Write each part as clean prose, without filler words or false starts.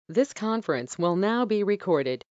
This conference will now be recorded.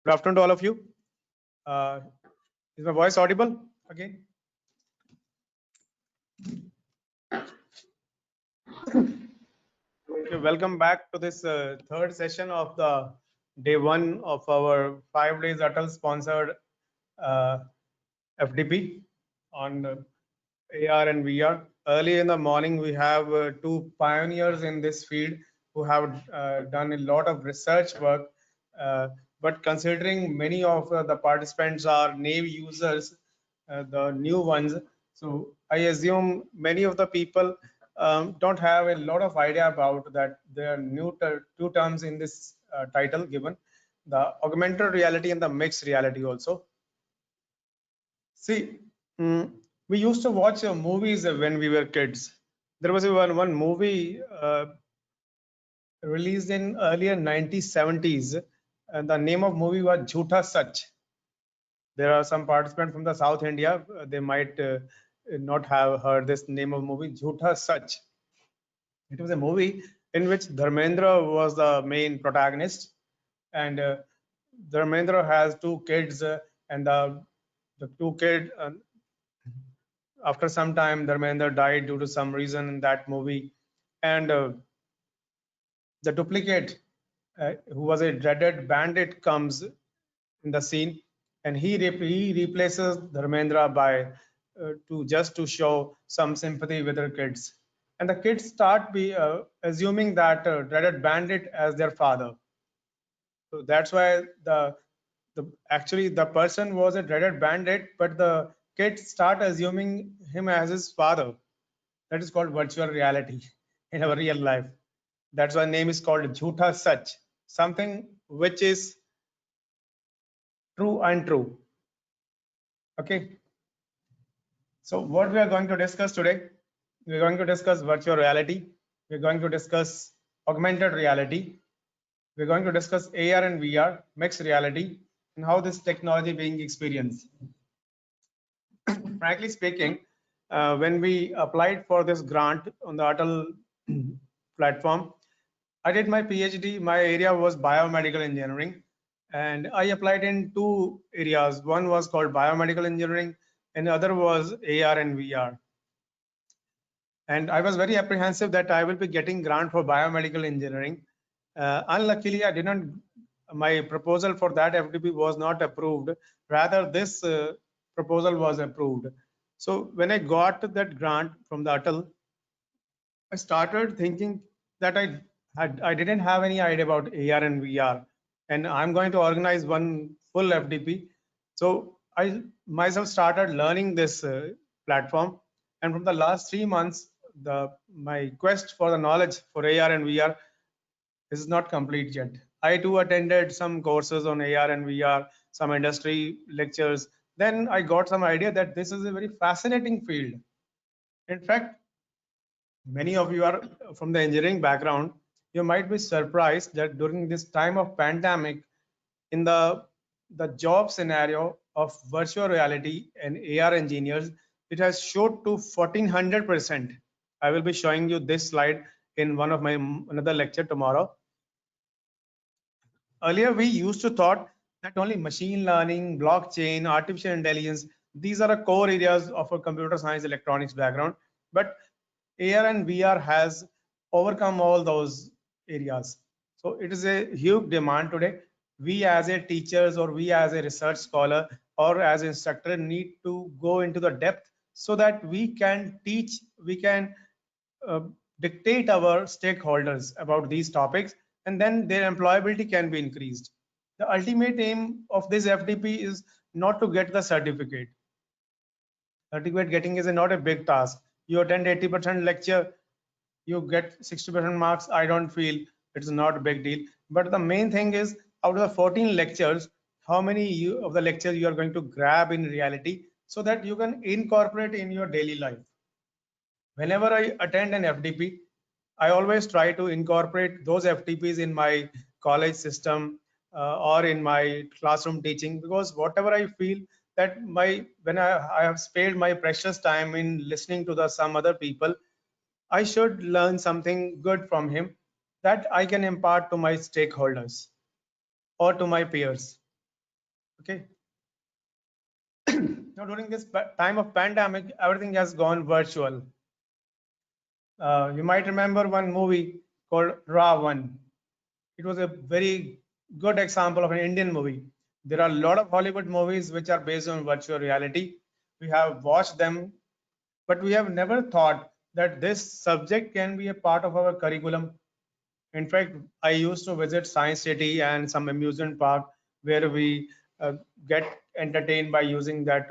Good afternoon to all of you. Uh, is my voice audible again? Okay, welcome back to this third session of the day one of our 5 days Atal sponsored uh, FDP on AR and VR. Early in the morning, we have two pioneers in this field who have done a lot of research work. But considering many of the participants are Navy users, the new ones, so I assume many of the people don't have a lot of idea about that. There are two terms in this title given: the augmented reality and the mixed reality also. See, we used to watch movies when we were kids. There was one movie released in earlier 1970s, and the name of movie was Jhoota Sach. There are some participants from the South India. They might not have heard this name of movie, Jhoota Sach. It was a movie in which Dharmendra was the main protagonist, and Dharmendra has two kids, and the two kids after some time Dharmender died due to some reason in that movie, and the duplicate who was a dreaded bandit comes in the scene, and he replaces Dharmendra by to show some sympathy with her kids, and the kids start assuming that dreaded bandit as their father. So that's why the actually the person was a dreaded bandit, but the kids start assuming him as his father. That is called virtual reality in our real life. That's why name is called Jhoota Sach, something which is true untrue. Okay. So what we are going to discuss today, we're going to discuss virtual reality. We're going to discuss augmented reality. We're going to discuss AR and VR, mixed reality, and how this technology being experienced. Frankly speaking, when we applied for this grant on the Atal platform, I did my PhD. My area was biomedical engineering, and I applied in two areas. One was called biomedical engineering, and the other was AR and VR. And I was very apprehensive that I will be getting grant for biomedical engineering. Unluckily, I didn't. My proposal for that FDP was not approved. Rather, this proposal was approved. So when I got that grant from the Atal, I started thinking that I didn't have any idea about AR and VR, and I'm going to organize one full FDP. So I myself started learning this platform, and from the last 3 months, my quest for the knowledge for AR and VR is not complete yet. I too attended some courses on AR and VR, some industry lectures. Then I got some idea that this is a very fascinating field. In fact, many of you are from the engineering background. You might be surprised that during this time of pandemic, in the job scenario of virtual reality and AR engineers, it has shot to 1400%. I will be showing you this slide in one of my another lecture tomorrow. Earlier, we used to thought that only machine learning, blockchain, artificial intelligence, these are the core areas of a computer science electronics background. But AR and VR has overcome all those areas. So it is a huge demand today. We as a teachers or we as a research scholar, or as instructor need to go into the depth so that we can teach, we can uh, dictate our stakeholders about these topics, and then their employability can be increased. The ultimate aim of this FDP is not to get the certificate. Certificate getting is not a big task. You attend 80% lecture, you get 60% marks. I don't feel it's not a big deal. But the main thing is, out of the 14 lectures, how many of the lectures you are going to grab in reality so that you can incorporate in your daily life. Whenever I attend an FDP, I always try to incorporate those FDPs in my college system or in my classroom teaching, because whatever I feel that when I have spared my precious time in listening to the some other people, I should learn something good from him that I can impart to my stakeholders or to my peers. Okay. Now, during this time of pandemic, everything has gone virtual. You might remember one movie called Ra1. It was a very good example of an Indian movie. There are a lot of Hollywood movies which are based on virtual reality. We have watched them, but we have never thought that this subject can be a part of our curriculum. In fact, I used to visit Science City and some amusement park where we get entertained by using that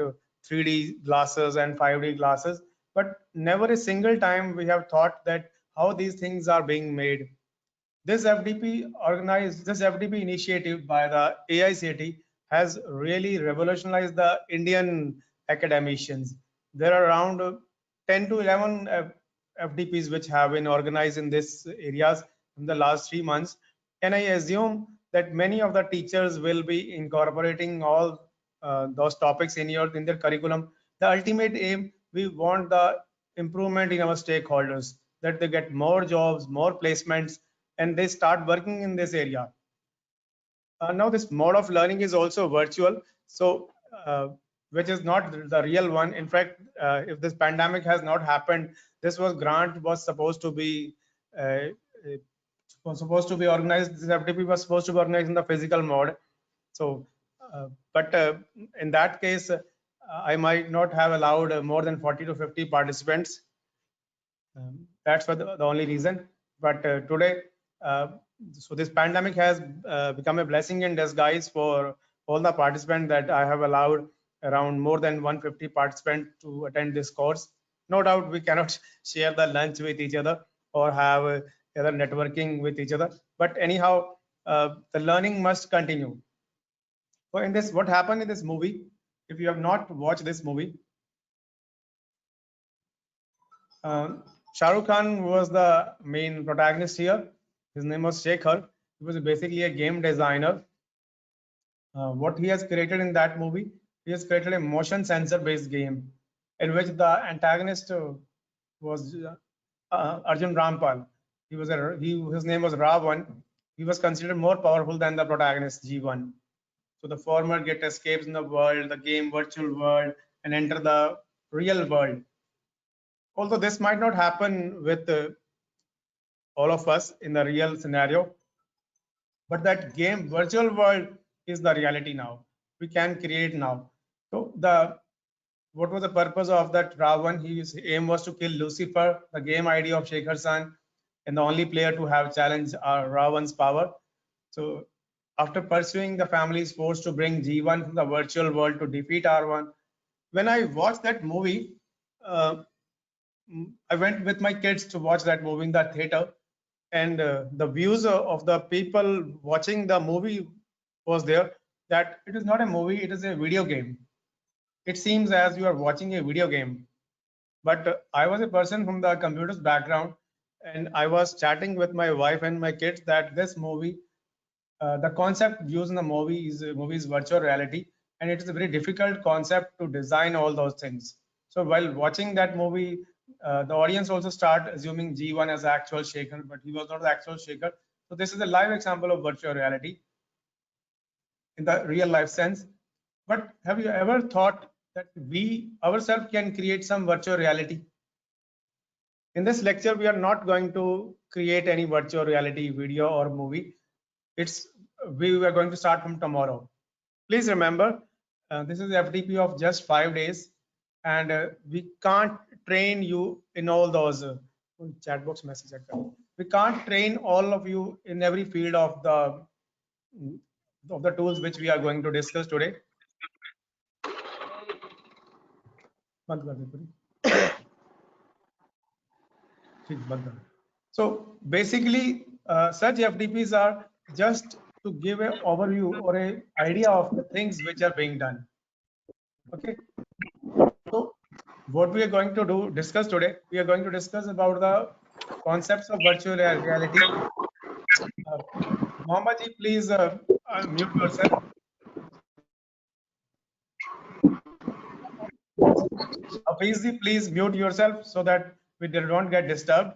3D glasses and 5D glasses, but never a single time we have thought that how these things are being made. This FDP initiative by the AICTE has really revolutionized the Indian academicians. There are around 10 to 11 FDPs which have been organized in these areas in the last 3 months. And I assume that many of the teachers will be incorporating all those topics in their curriculum. The ultimate aim, we want the improvement in our stakeholders, that they get more jobs, more placements, and they start working in this area. Now this mode of learning is also virtual, so which is not the real one. In fact, if this pandemic has not happened, this grant was supposed to be organized. This FDP was supposed to be organized in the physical mode. So, but in that case, I might not have allowed more than 40 to 50 participants. That's for the only reason. But today, so this pandemic has become a blessing in disguise for all the participants, that I have allowed around more than 150 participants to attend this course. No doubt we cannot share the lunch with each other or have other networking with each other. But anyhow, the learning must continue. So in this, what happened in this movie, if you have not watched this movie, Shah Rukh Khan was the main protagonist here. His name was Shekhar. He was basically a game designer. What he has created in that movie, he has created a motion sensor based game in which the antagonist was Arjun Rampal. His name was Ra1. He was considered more powerful than the protagonist G1. So the former get escapes in the world, the game virtual world, and enter the real world. Although this might not happen with all of us in the real scenario, but that game virtual world is the reality now. We can create now. So what was the purpose of that Ravan? His aim was to kill Lucifer, the game idea of Shekhar San, and the only player to have challenged Ravan's power. So after pursuing, the family is forced to bring G1 from the virtual world to defeat R1. When I watched that movie, I went with my kids to watch that movie in the theater, and the views of the people watching the movie was there, that it is not a movie, it is a video game. It seems as you are watching a video game. But I was a person from the computers background, and I was chatting with my wife and my kids that this movie, the concept used in the movie is virtual reality, and it is a very difficult concept to design all those things. So while watching that movie, the audience also start assuming G1 as actual Shekhar, but he was not the actual Shekhar. So this is a live example of virtual reality in the real life sense. But have you ever thought that we ourselves can create some virtual reality? In this lecture, we are not going to create any virtual reality video or movie. We are going to start from tomorrow. Please remember, This is FTP of just 5 days, and we can't train you in all those chat box message. We can't train all of you in every field of the tools which we are going to discuss today. बंद कर दे पूरी। ठीक, बंद कर। So basically, such FTPs are just to give an overview or a idea of the things which are being done. Okay. So what we are going to discuss today, we are going to discuss about the concepts of virtual reality. Mohammed ji, please mute yourself. Hafiz ji, please mute yourself so that we don't get disturbed.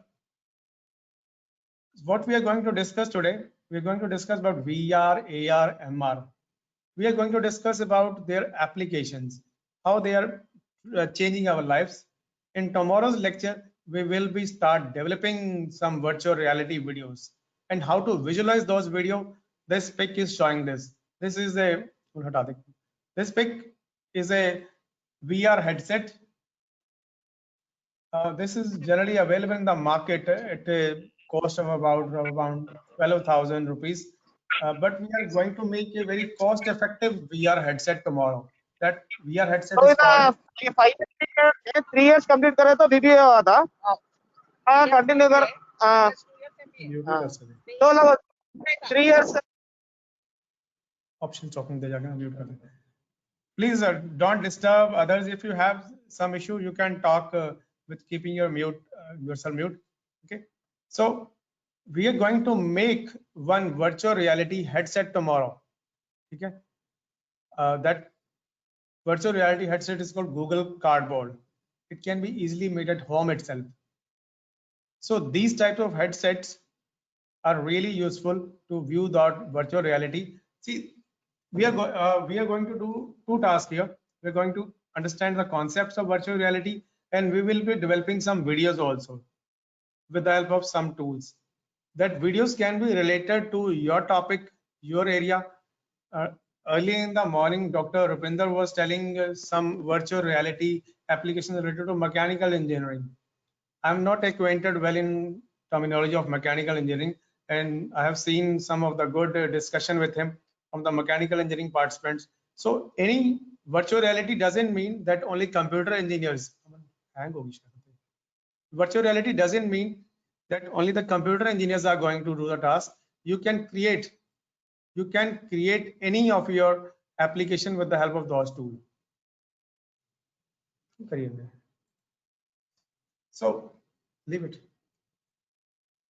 What we are going to discuss today, we are going to discuss about VR, AR, MR. We are going to discuss about their applications, how they are changing our lives. In tomorrow's lecture, we will be start developing some virtual reality videos and how to visualize those videos. This pic is showing this. This is a VR headset. This is generally available in the market at a cost of about 12,000 rupees. But we are going to make a very cost-effective VR headset tomorrow. That VR headset is called. ये 3 years complete करे तो DDA हुआ था। हाँ, continue कर। हाँ, तो लगो 3 years। Option talking दे जाके mute कर देते हैं। Please don't disturb others. If you have some issue, you can talk with keeping your yourself mute. Okay. So we are going to make one virtual reality headset tomorrow. Okay. That virtual reality headset is called Google Cardboard. It can be easily made at home itself. So these types of headsets are really useful to view that virtual reality. See, we are going to do two tasks here. We're going to understand the concepts of virtual reality, and we will be developing some videos also with the help of some tools. That videos can be related to your topic, your area. Early in the morning, Dr. Rupinder was telling some virtual reality applications related to mechanical engineering. I'm not acquainted well in terminology of mechanical engineering, and I have seen some of the good discussion with him from the mechanical engineering participants. So any virtual reality doesn't mean that only computer engineers. Virtual reality doesn't mean that only the computer engineers are going to do the task. You can create any of your application with the help of those tools. So leave it.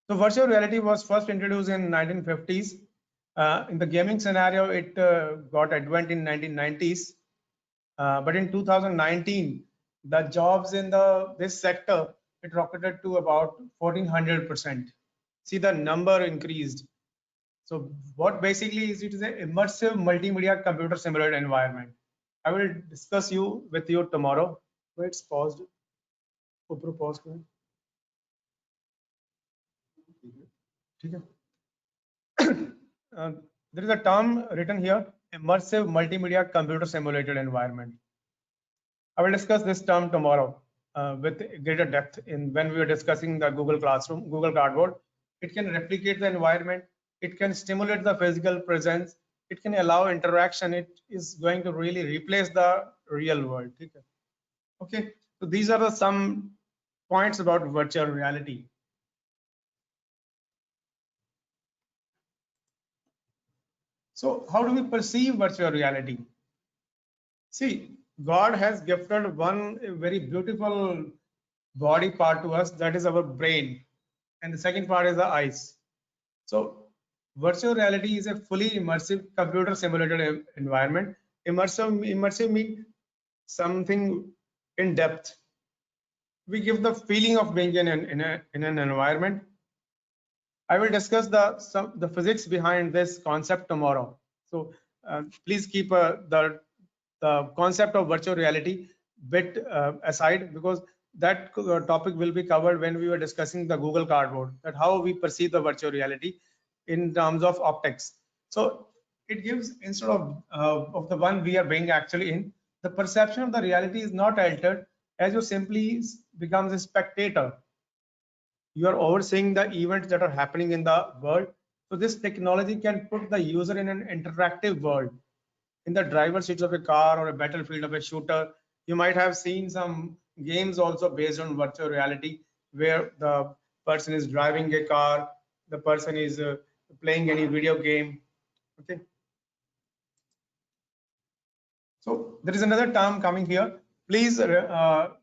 So virtual reality was first introduced in 1950s. In the gaming scenario, it got advent in 1990s. But in 2019, the jobs in this sector, it rocketed to about 1400%. See, the number increased. So what basically is it is an immersive multimedia computer simulated environment. I will discuss with you tomorrow. Wait, it's paused. Pause. There is a term written here, immersive multimedia computer simulated environment. I will discuss this term tomorrow with greater depth when we are discussing the Google Classroom, Google Cardboard. It can replicate the environment. It can stimulate the physical presence. It can allow interaction. It is going to really replace the real world. Okay. So these are some points about virtual reality. So how do we perceive virtual reality? See, God has gifted one very beautiful body part to us, that is our brain, and the second part is the eyes. So virtual reality is a fully immersive computer simulated environment. Immersive means something in depth. We give the feeling of being in an environment. I will discuss the physics behind this concept tomorrow. So please keep the concept of virtual reality bit aside, because that topic will be covered when we were discussing the Google Cardboard, that how we perceive the virtual reality in terms of optics. So it gives, instead of the one we are being actually in, the perception of the reality is not altered, as you simply becomes a spectator. You are overseeing the events that are happening in the world. So this technology can put the user in an interactive world. In the driver's seat of a car or a battlefield of a shooter, you might have seen some games also based on virtual reality, where the person is driving a car, the person is playing any video game. Okay. So there is another term coming here. Please,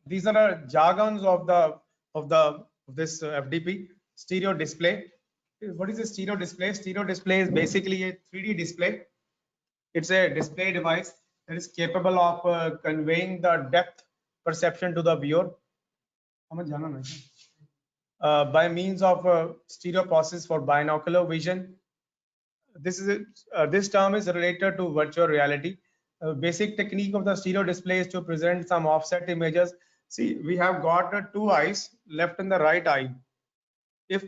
these are jargons of this FDP stereo display. What is a stereo display? Stereo display is basically a 3D display. It's a display device that is capable of conveying the depth perception to the viewer by means of stereo process for binocular vision. This term is related to virtual reality. Basic technique of the stereo display is to present some offset images. See, we have got two eyes, left and the right eye. If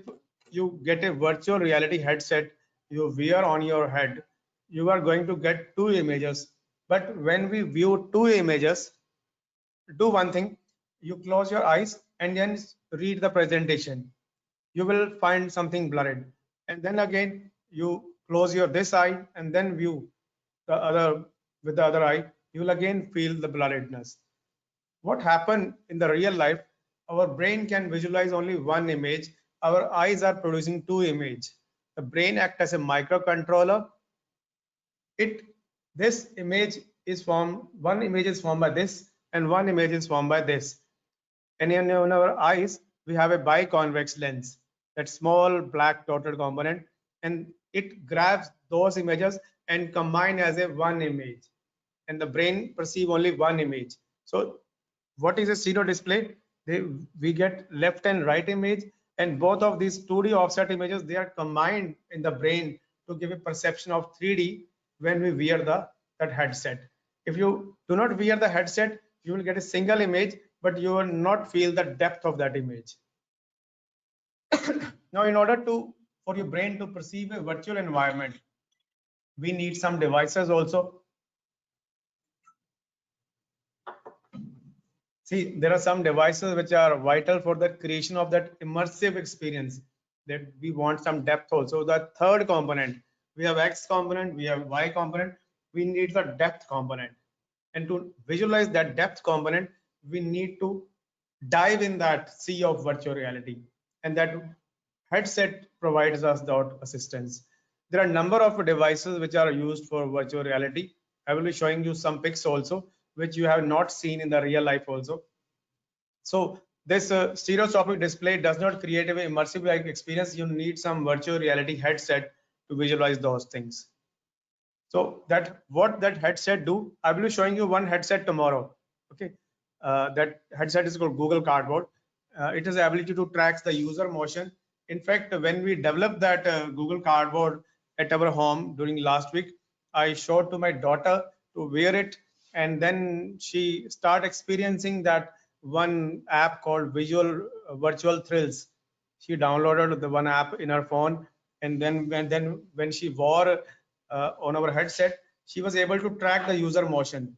you get a virtual reality headset you wear on your head, you are going to get two images. But when we view two images, do one thing: you close your eyes and then read the presentation. You will find something blurred, and then again you close your this eye and then view the other with the other eye. You will again feel the blurredness. What happened in the real life? Our brain can visualize only one image. Our eyes are producing two images. The brain acts as a microcontroller. This image is formed, one image is formed by this and one image is formed by this. And in our eyes we have a biconvex lens, that small black dotted component, and it grabs those images and combine as a one image, and the brain perceive only one image. So what is a stereo display? We get left and right image, and both of these 2D offset images, they are combined in the brain to give a perception of 3D when we wear that headset. If you do not wear the headset, you will get a single image, but you will not feel the depth of that image. Now, in order for your brain to perceive a virtual environment, we need some devices also. See, there are some devices which are vital for the creation of that immersive experience, that we want some depth also. The third component, we have X component, we have Y component, we need the depth component. And to visualize that depth component, we need to dive in that sea of virtual reality. And that headset provides us that assistance. There are a number of devices which are used for virtual reality. I will be showing you some pics also, which you have not seen in the real life also. So this stereoscopic display does not create an immersive like experience. You need some virtual reality headset to visualize those things. So what that headset do, I will be showing you one headset tomorrow. Okay, that headset is called Google Cardboard. It has the ability to track the user motion. In fact, when we developed that Google Cardboard at our home during last week, I showed to my daughter to wear it, and then she started experiencing that one app called Virtual Thrills. She downloaded the one app in her phone, and then when she wore on our headset, she was able to track the user motion,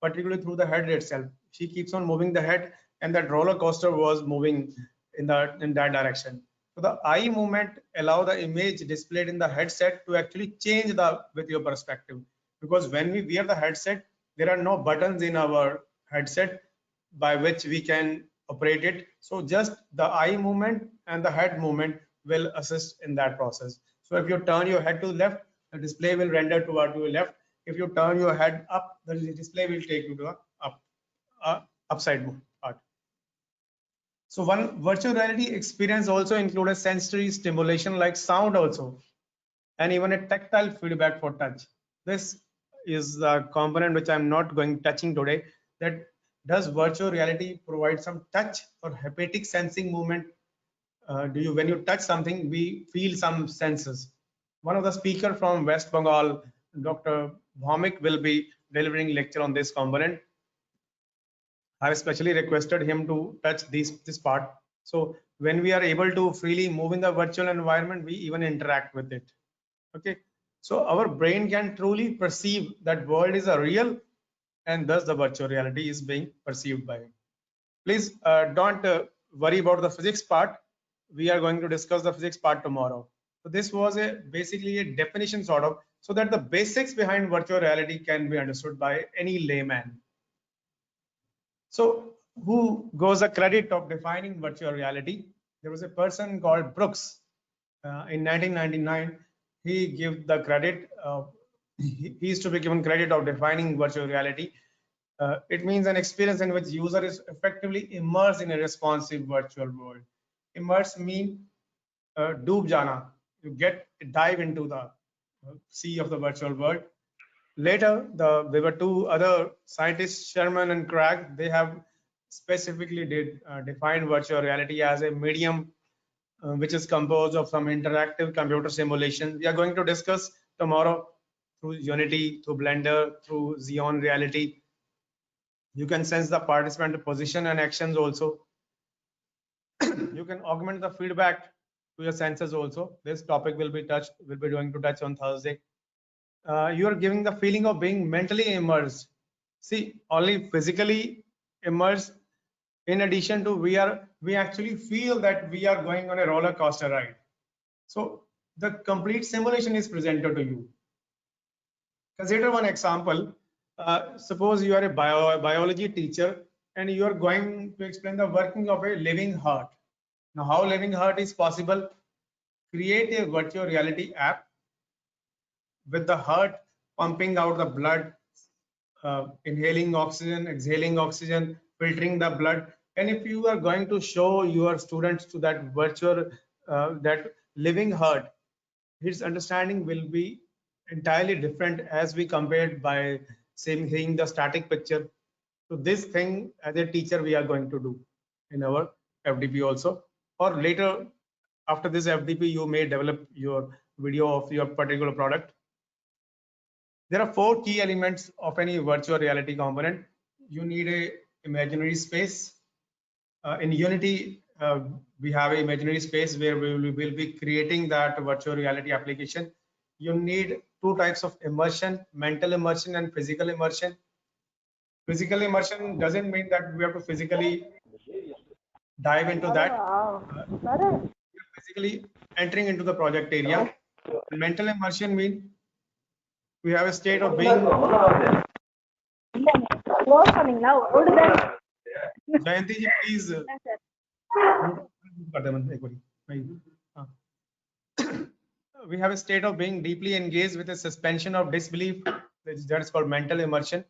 particularly through the head itself. She keeps on moving the head, and that roller coaster was moving in that direction. So the eye movement allow the image displayed in the headset to actually change with your perspective, because when we wear the headset, there are no buttons in our headset by which we can operate it. So just the eye movement and the head movement will assist in that process. So if you turn your head to the left, the display will render toward your left. If you turn your head up, the display will take you to the upside part. So one virtual reality experience also includes a sensory stimulation like sound also, and even a tactile feedback for touch. This is the component which I'm not going touching today. That does virtual reality provide some touch or haptic sensing movement? When you touch something, we feel some senses. One of the speaker from West Bengal, Dr. Bhaumik, will be delivering lecture on this component. I especially requested him to touch this part. So when we are able to freely move in the virtual environment, we even interact with it. Okay. So our brain can truly perceive that world is a real, and thus the virtual reality is being perceived by it. Please don't worry about the physics part. We are going to discuss the physics part tomorrow. So this was basically a definition sort of, so that the basics behind virtual reality can be understood by any layman. So who goes the credit of defining virtual reality? There was a person called Brooks in 1999. He gave the credit. He is to be given credit of defining virtual reality. It means an experience in which user is effectively immersed in a responsive virtual world. Immerse mean doob jana. You dive into the sea of the virtual world. Later, there were two other scientists, Sherman and Craig. They have specifically defined virtual reality as a medium which is composed of some interactive computer simulation. We are going to discuss tomorrow through Unity, through Blender, through Xeon Reality. You can sense the participant position and actions also. You can augment the feedback to your senses also. This topic will be going to touch on Thursday. You are giving the feeling of being mentally immersed. See, only physically immersed. In addition to we actually feel that we are going on a roller coaster ride. So the complete simulation is presented to you. Consider one example. Suppose you are a biology teacher and you are going to explain the working of a living heart. Now, how living heart is possible? Create a virtual reality app with the heart pumping out the blood, inhaling oxygen, exhaling oxygen, filtering the blood. And if you are going to show your students to that virtual, that living heart, his understanding will be entirely different as we compared by seeing the static picture. So this thing as a teacher we are going to do in our FDP also, or later after this FDP you may develop your video of your particular product. There are 4 key elements of any virtual reality component. You need a imaginary space. In Unity, we have an imaginary space where we will be creating that virtual reality application. You need 2 types of immersion, mental immersion and physical immersion. Physical immersion doesn't mean that we have to physically dive into that. We are physically entering into the project area. Mental immersion means we have a state of being. Jayanti ji, please. We have a state of being deeply engaged with a suspension of disbelief. That is called mental immersion.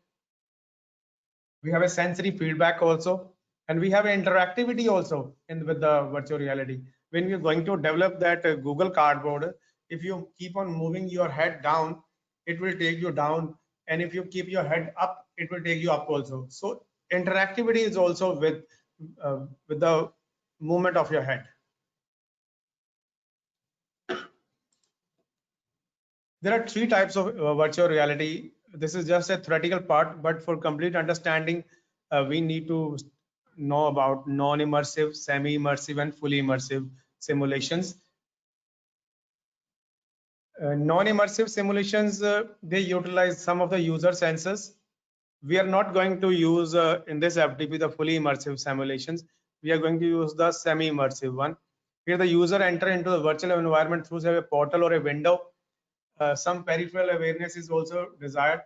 We have a sensory feedback also, and we have interactivity also with the virtual reality. When we are going to develop that Google Cardboard, if you keep on moving your head down, it will take you down, and if you keep your head up, it will take you up also. So interactivity is also with the movement of your head. There are 3 types of virtual reality. This is just a theoretical part, but for complete understanding, we need to know about non-immersive, semi-immersive, and fully immersive simulations. Non-immersive simulations, they utilize some of the user senses. We are not going to use in this FDP the fully immersive simulations. We are going to use the semi-immersive one. Here the user enter into the virtual environment through say, a portal or a window. Some peripheral awareness is also desired.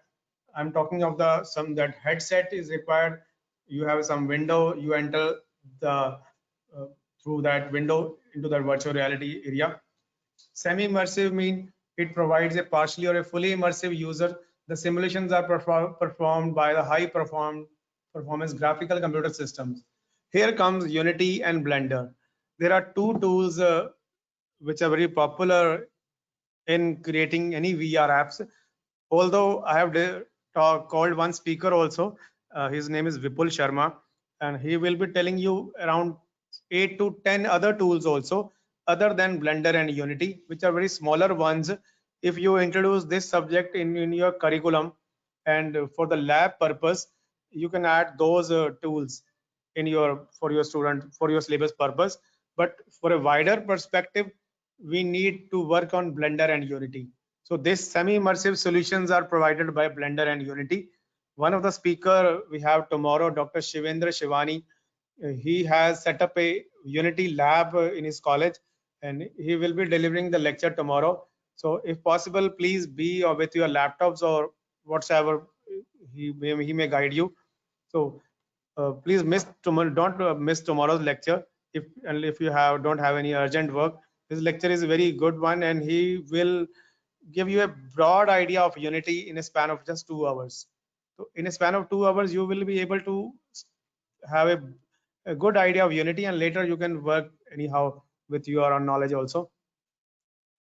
I'm talking of that headset is required. You have some window, you enter through that window into the virtual reality area. Semi-immersive mean it provides a partially or a fully immersive user. The simulations are performed by the high performance graphical computer systems. Here comes Unity and Blender. There are 2 tools which are very popular in creating any VR apps. Although I have called one speaker also, his name is Vipul Sharma, and he will be telling you around 8 to 10 other tools also other than Blender and Unity, which are very smaller ones. If you introduce this subject in your curriculum and for the lab purpose, you can add those tools in for your syllabus purpose. But for a wider perspective, we need to work on Blender and Unity. So these semi-immersive solutions are provided by Blender and Unity. One of the speaker we have tomorrow, Dr. Shivendra Shivani, he has set up a Unity lab in his college, and he will be delivering the lecture tomorrow. So if possible, please be with your laptops or whatsoever he may guide you. So please don't miss tomorrow's lecture. If you don't have any urgent work, this lecture is a very good one, and he will give you a broad idea of Unity in a span of just 2 hours. So in a span of 2 hours, you will be able to have a good idea of Unity, and later you can work anyhow with your own knowledge also.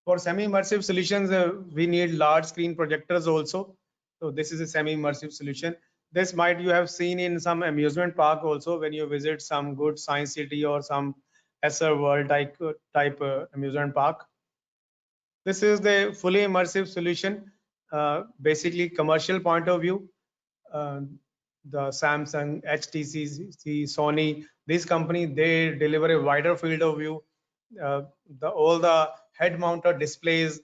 For semi-immersive solutions, we need large screen projectors also. So this is a semi-immersive solution. This might you have seen in some amusement park also when you visit some good science city or some SR World type amusement park. This is the fully immersive solution, basically commercial point of view. The Samsung, HTC, Sony, these companies, they deliver a wider field of view. All the head-mounted displays,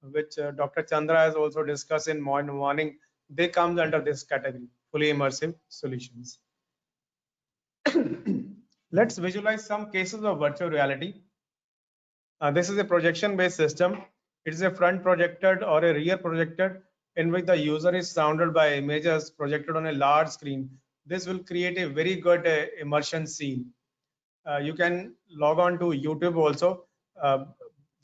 which Dr. Chandra has also discussed in morning, they come under this category, fully immersive solutions. Let's visualize some cases of virtual reality. This is a projection-based system. It is a front projected or a rear projected in which the user is surrounded by images projected on a large screen. This will create a very good immersion scene. You can log on to YouTube also.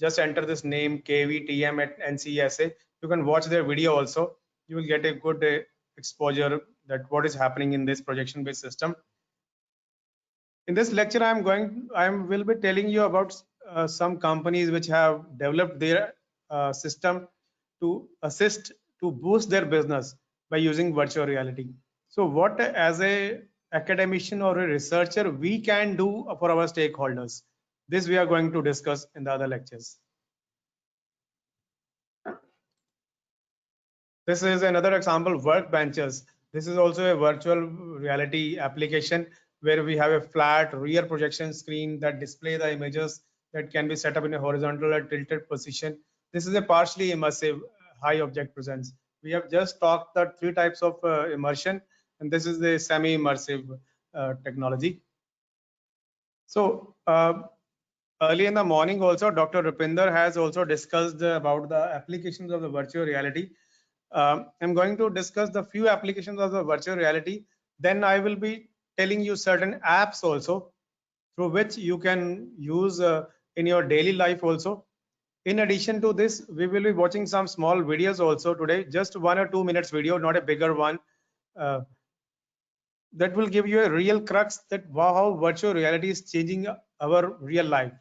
Just enter this name KVTM at NCSA. You can watch their video also. You will get a good exposure that what is happening in this projection-based system. In this lecture, I will be telling you about some companies which have developed their system to assist to boost their business by using virtual reality. So what as a academician or a researcher we can do for our stakeholders, this we are going to discuss in the other lectures. This is another example, workbenches. This is also a virtual reality application where we have a flat rear projection screen that display the images that can be set up in a horizontal or tilted position. This is a partially immersive high object presence. We have just talked the three types of immersion, and this is the semi-immersive technology. So early in the morning also, Dr. Rupinder has also discussed about the applications of the virtual reality. I'm going to discuss the few applications of the virtual reality. Then I will be telling you certain apps also through which you can use in your daily life also. In addition to this, we will be watching some small videos also today, just 1 or 2 minutes video, not a bigger one. That will give you a real crux that how virtual reality is changing our real life.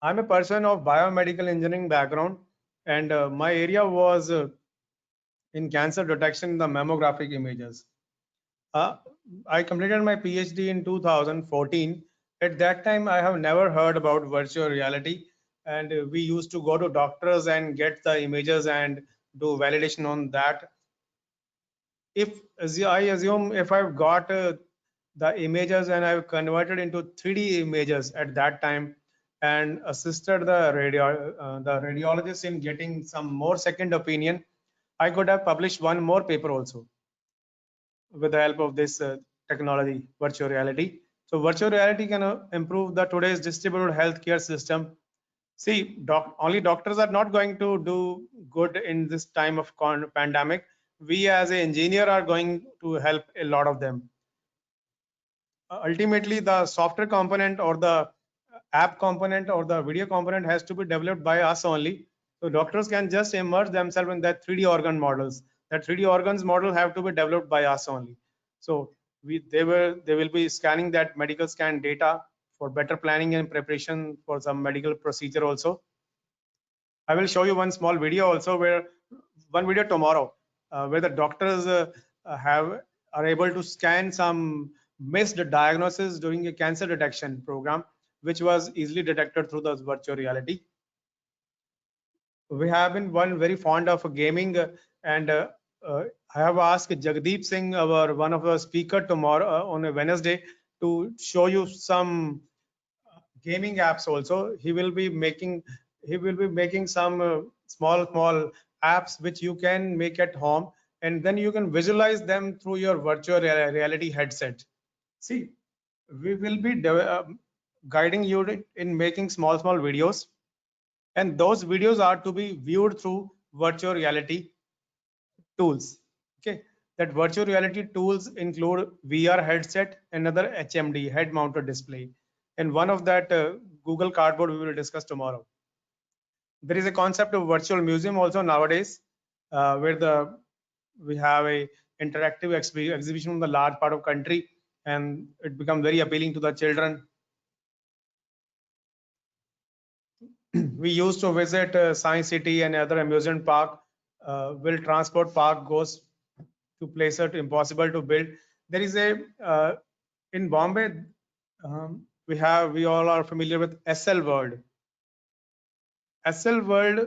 I'm a person of biomedical engineering background, and my area was in cancer detection in the mammographic images. I completed my PhD in 2014. At that time, I have never heard about virtual reality, and we used to go to doctors and get the images and do validation on that. I assume if I've got the images and I've converted into 3D images at that time and assisted the radiologist in getting some more second opinion, I could have published one more paper also with the help of this technology, virtual reality. So virtual reality can improve the today's distributed healthcare system. See, only doctors are not going to do good in this time of pandemic. We as an engineer are going to help a lot of them. Ultimately, the software component or the app component or the video component has to be developed by us only. So doctors can just immerse themselves in that 3D organ models. That 3D organs model have to be developed by us only. So they will be scanning that medical scan data for better planning and preparation for some medical procedure also. I will show you one small video also one video tomorrow where the doctors are able to scan some missed diagnosis during a cancer detection program, which was easily detected through the virtual reality. We have been very fond of gaming, and I have asked Jagdeep Singh, one of the speaker tomorrow on a Wednesday, to show you some gaming apps also. He will be making he will be making some small apps which you can make at home, and then you can visualize them through your virtual reality headset. See, we will be guiding you in making small videos, and those videos are to be viewed through virtual reality tools. Okay, that virtual reality tools include VR headset, another HMD, head mounted display, and one of that Google Cardboard we will discuss tomorrow. There is a concept of virtual museum also nowadays, where we have a interactive exhibition in the large part of country, and it becomes very appealing to the children. We used to visit Science City and other amusement park. Will transport park goes to places impossible to build. There is a in Bombay, we all are familiar with SL World. SL World,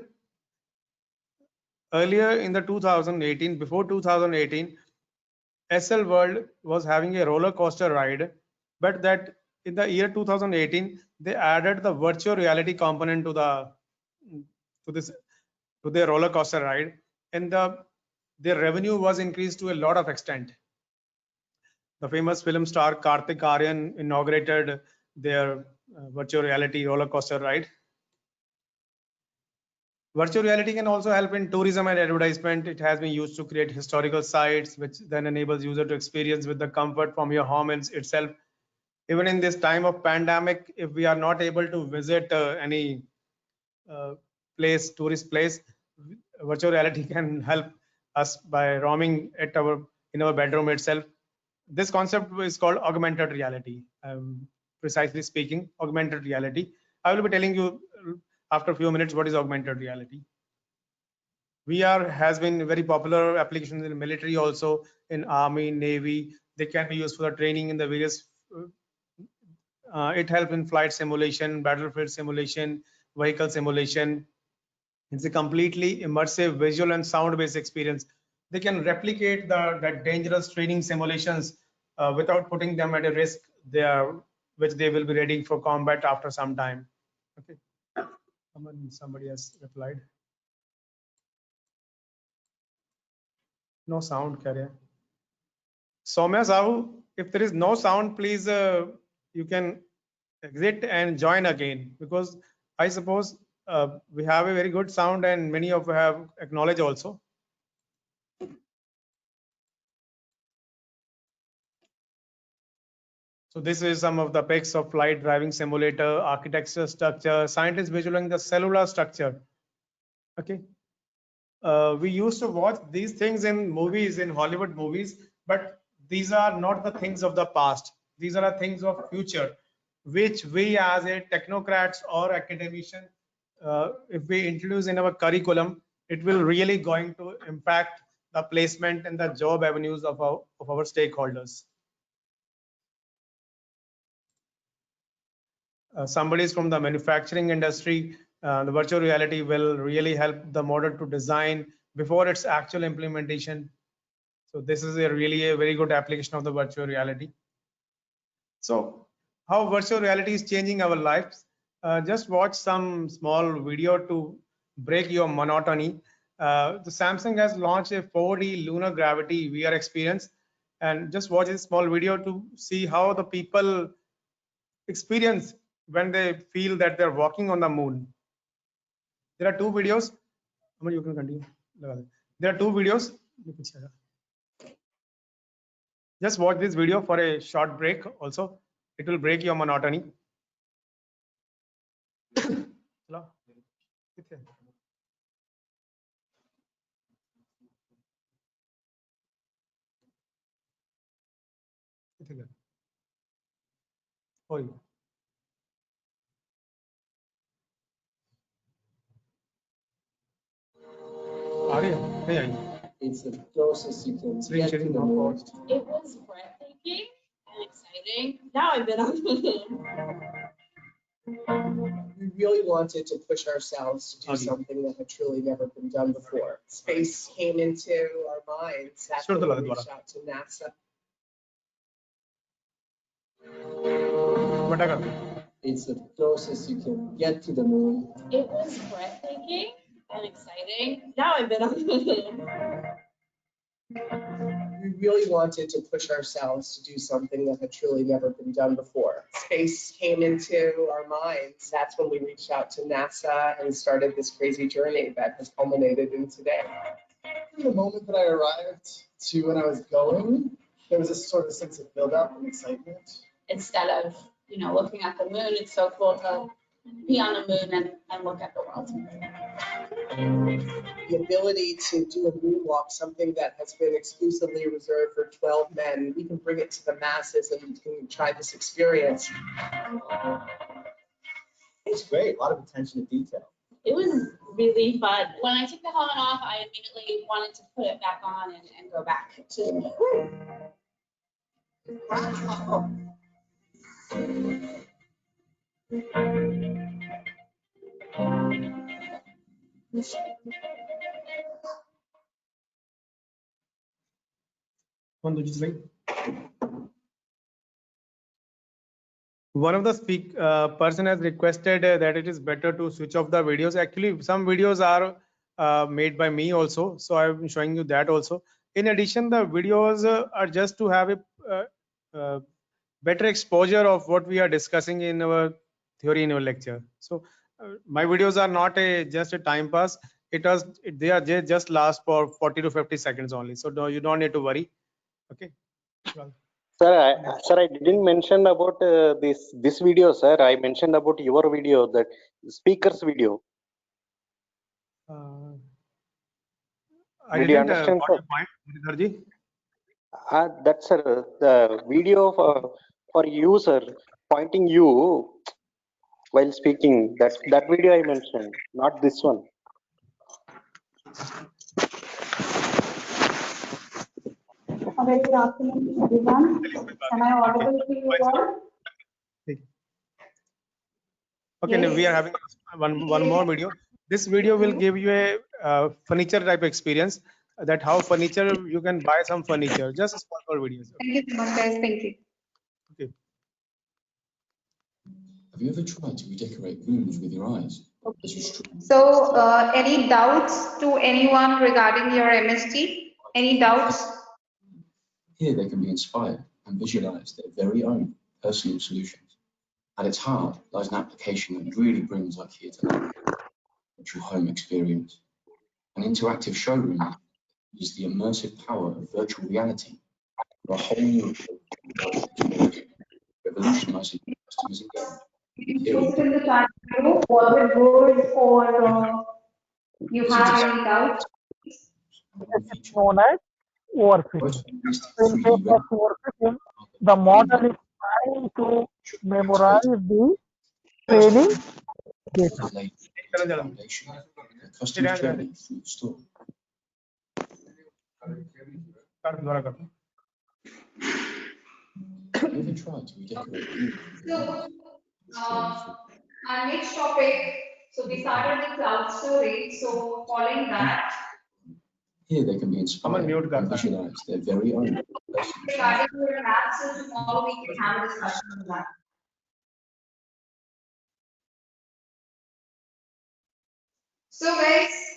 earlier in the 2018, before 2018, SL World was having a roller coaster ride, but that in the year 2018 they added the virtual reality component to their roller coaster ride, and their revenue was increased to a lot of extent. The famous film star Karthik Aaryan inaugurated their virtual reality roller coaster ride. Virtual reality can also help in tourism and advertisement. It has been used to create historical sites, which then enables user to experience with the comfort from your home itself. Even in this time of pandemic, if we are not able to visit any tourist place, virtual reality can help us by roaming in our bedroom itself. This concept is called augmented reality. Precisely speaking, augmented reality. I will be telling you after a few minutes what is augmented reality. VR has been very popular applications in the military, also in army, navy. They can be used for the training in the various. It helps in flight simulation, battlefield simulation, vehicle simulation. It's a completely immersive visual and sound-based experience. They can replicate that dangerous training simulations without putting them at a risk which they will be ready for combat after some time. Okay. Somebody has replied. No sound, carrier. Soumya Sahu, if there is no sound, please you can exit and join again, because I suppose we have a very good sound and many of you have acknowledged also. So this is some of the pics of flight driving simulator, architecture structure, scientists visualizing the cellular structure. Okay. We used to watch these things in movies, in Hollywood movies, but these are not the things of the past. These are the things of future, which we as a technocrats or academician, if we introduce in our curriculum, it will really going to impact the placement and the job avenues of our stakeholders. Somebody is from the manufacturing industry. The virtual reality will really help the model to design before its actual implementation. So this is really a very good application of the virtual reality. So how virtual reality is changing our lives? Just watch some small video to break your monotony. The Samsung has launched a 4D lunar gravity VR experience, and just watch this small video to see how the people experience when they feel that they're walking on the moon. There are two videos. You can continue. There are two videos. Just watch this video for a short break also. It will break your monotony. It's the closest you can get to the moon. It was breathtaking and exciting. Now I've been on the moon. We really wanted to push ourselves to do something that had truly never been done before. Space came into our minds after we reached out to NASA. It's the closest you can get to the moon. It was breathtaking and exciting. Now I've been on the moon. We really wanted to push ourselves to do something that had truly never been done before. Space came into our minds. That's when we reached out to NASA and started this crazy journey that has culminated in today. From the moment that I arrived to when I was going, there was a sort of sense of build-up and excitement. Instead of, looking at the moon, it's so cool to be on the moon and look at the world. The ability to do a moonwalk, something that has been exclusively reserved for 12 men, we can bring it to the masses and we can try this experience. It's great, a lot of attention to detail. It was really fun. When I took the helmet off, I immediately wanted to put it back on and go back to the moon. Wow. One of the person has requested that it is better to switch off the videos. Actually, some videos are made by me also, so I'm showing you that also. In addition, the videos are just to have a better exposure of what we are discussing in our theory in our lecture. So my videos are not just a time pass. They are just last for 40 to 50 seconds only. So you don't need to worry. Okay. Well. Sir, I didn't mention about this video, sir. I mentioned about your video, that speaker's video. I Did you didn't understand, got sir? your point, Mridharji. That's the video for you, sir, pointing you while speaking. That video I mentioned, not this one. A very good afternoon, everyone. Am I audible to you all? Okay, Yes. we are having one more video. This video will give you a furniture type experience, that how furniture you can buy some furniture. Just a small videos. Thank you so much, guys. Thank you. Okay. Have you ever tried to redecorate rooms with your eyes? So, any doubts to anyone regarding your MST? Any doubts? Here they can be inspired and visualize their very own personal solutions. At its heart lies an application that really brings IKEA to life, virtual home experience. An interactive showroom uses the immersive power of virtual reality for a whole new revolutionizing customers' engagement. Open the time. Was it good or you have any doubts? Feature. Known as overfitting. Most In 3D case of overfitting, the model is trying to memorize the training data. lay the foundation of the customer's journey through the store. Have you ever tried to redecorate rooms? So, our next topic, so we started the cloud storage, so following that, Here they can be inspired and visualize their very own personal regarding your labs, so tomorrow we can have a discussion on that. So guys,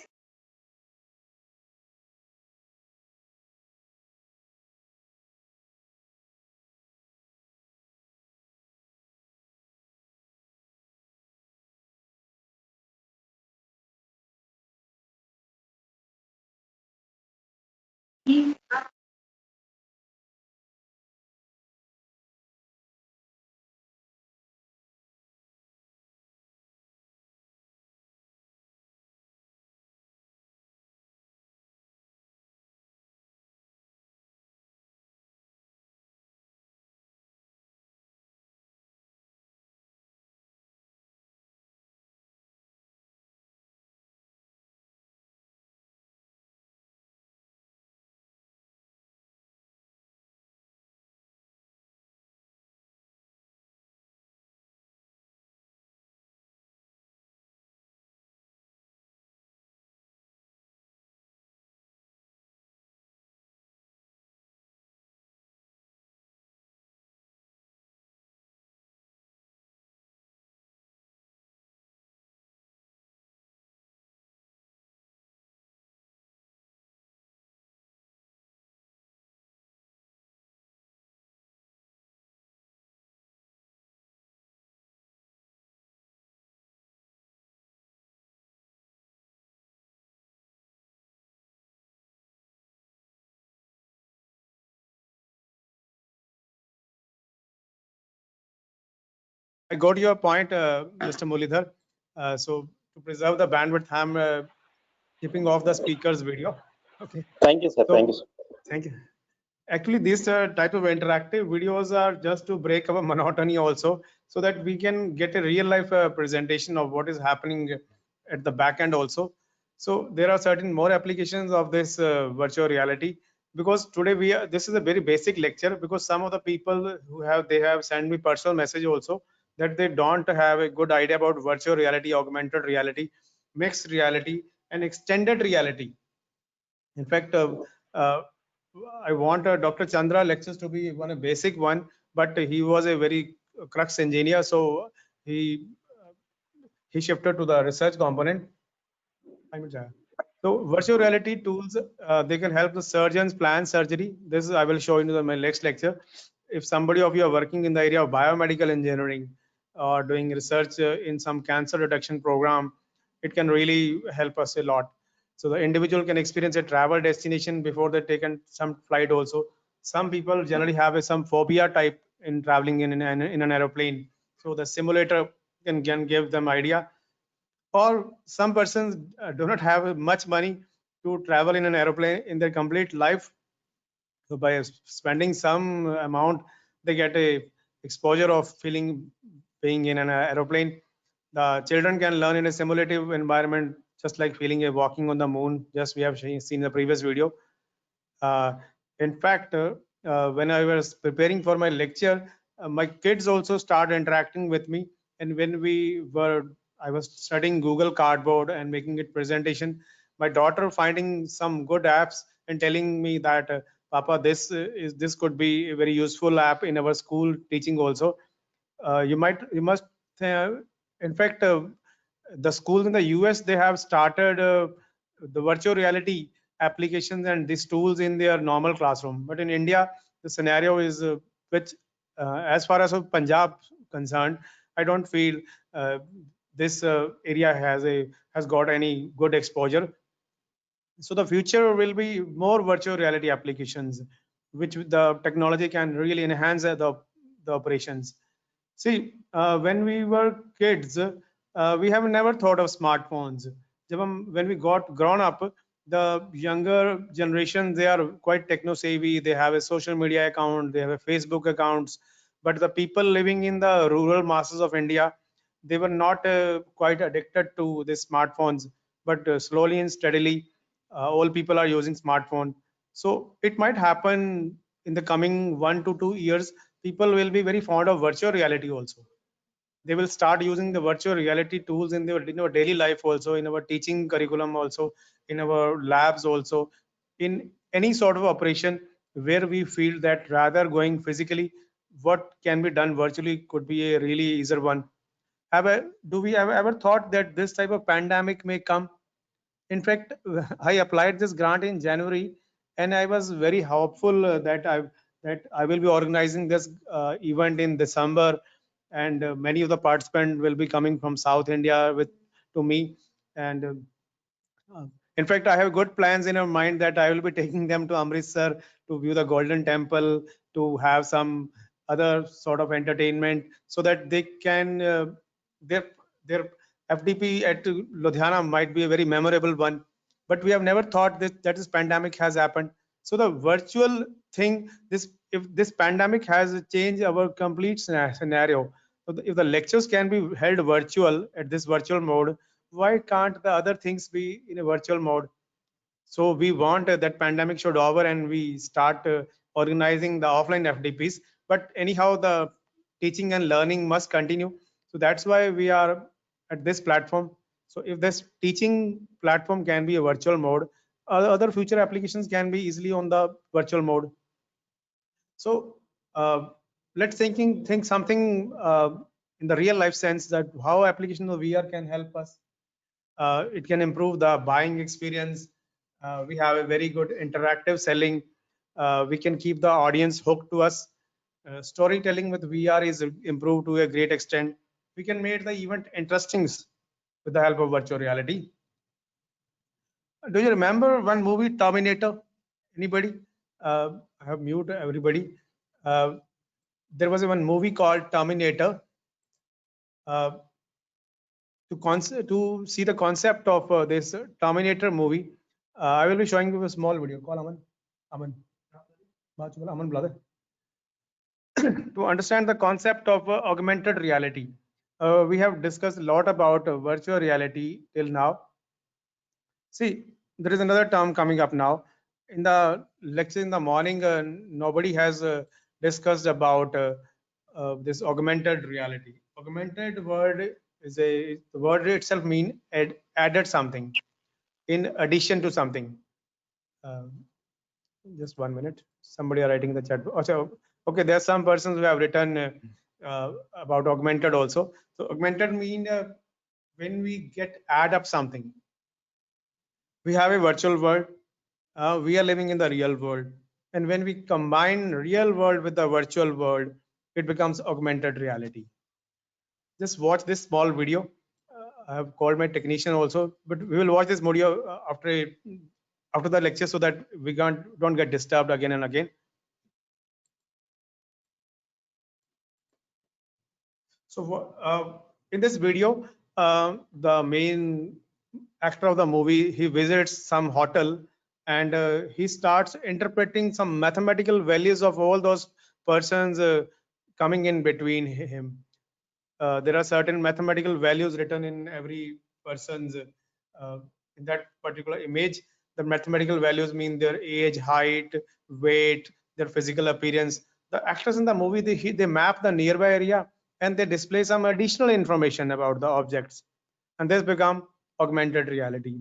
I got your point, Mr. Mulidhar. So to preserve the bandwidth, I'm keeping off the speaker's video. Okay. Thank you, sir. Thank you, So sir. thank you. Actually, these type of interactive videos are just to break our monotony also, so that we can get a real life presentation of what is happening at the back end also. So there are certain more applications of this virtual reality, because today this is a very basic lecture, because some of the people who they have sent me personal message also that they don't have a good idea about virtual reality, augmented reality, mixed reality, and extended reality. In fact, I want Dr. Chandra lectures to be one a basic one, but he was a very crux engineer, so he shifted to the research component. So virtual reality tools, they can help the surgeons plan surgery. This I will show in my next lecture. If somebody of you are working in the area of biomedical engineering or doing research in some cancer detection program, it can really help us a lot. So the individual can experience a travel destination before they take some flight also. Some people generally have some phobia type in traveling in an aeroplane. So the simulator can give them idea. Or some persons do not have much money to travel in an aeroplane in their complete life. So by spending some amount, they get a exposure of being in an aeroplane. The children can learn in a simulative environment, just like feeling a walking on the moon. Just we have seen in the previous video. In fact, when I was preparing for my lecture, my kids also started interacting with me. And when I was studying Google Cardboard and making it presentation, my daughter finding some good apps and telling me that, Papa, this could be a very useful app in our school teaching also. You must, in fact, the schools in the US, they have started the virtual reality applications and these tools in their normal classroom. But in India, the scenario is which, as far as Punjab concerned, I don't feel this area has got any good exposure. So the future will be more virtual reality applications, which the technology can really enhance the operations. See, when we were kids, we have never thought of smartphones. When we got grown up, the younger generation, they are quite techno savvy. They have a social media account, they have a Facebook accounts. But the people living in the rural masses of India, they were not quite addicted to the smartphones. But slowly and steadily, all people are using smartphone. So it might happen in the coming 1 to 2 years, people will be very fond of virtual reality also. They will start using the virtual reality tools in our daily life also, in our teaching curriculum also, in our labs also, in any sort of operation where we feel that rather going physically, what can be done virtually could be a really easier one. Do we have ever thought that this type of pandemic may come? In fact, I applied this grant in January, and I was very hopeful that I will be organizing this event in December, and many of the participants will be coming from South India to me. And in fact, I have good plans in our mind that I will be taking them to Amritsar to view the Golden Temple, to have some other sort of entertainment, so that they can their FDP at Ludhiana might be a very memorable one. But we have never thought that this pandemic has happened. So the virtual thing, if this pandemic has changed our complete scenario, so if the lectures can be held virtual at this virtual mode, why can't the other things be in a virtual mode? So we want that pandemic should over and we start organizing the offline FDPs. But anyhow, the teaching and learning must continue. So that's why we are at this platform. So if this teaching platform can be a virtual mode, other future applications can be easily on the virtual mode. So let's think something in the real life sense, that how application of VR can help us. It can improve the buying experience. We have a very good interactive selling. We can keep the audience hooked to us. Storytelling with VR is improved to a great extent. We can make the event interesting with the help of virtual reality. Do you remember one movie, Terminator? Anybody? I have mute everybody. There was one movie called Terminator. To see the concept of this Terminator movie, I will be showing you a small video. Call Aman. Aman, brother. To understand the concept of augmented reality, we have discussed a lot about virtual reality till now. See, there is another term coming up now. In the lecture in the morning, nobody has discussed about this augmented reality. Augmented word is the word itself mean added something, in addition to something. Just 1 minute. Somebody are writing in the chat. Okay, there are some persons who have written about augmented also. So augmented mean when we add up something. We have a virtual world. We are living in the real world. And when we combine real world with the virtual world, it becomes augmented reality. Just watch this small video. I have called my technician also, but we will watch this video after the lecture so that we don't get disturbed again and again. So in this video, the main actor of the movie, he visits some hotel and he starts interpreting some mathematical values of all those persons coming in between him. There are certain mathematical values written in every person's in that particular image. The mathematical values mean their age, height, weight, their physical appearance. The actors in the movie, they map the nearby area and they display some additional information about the objects, and this become augmented reality.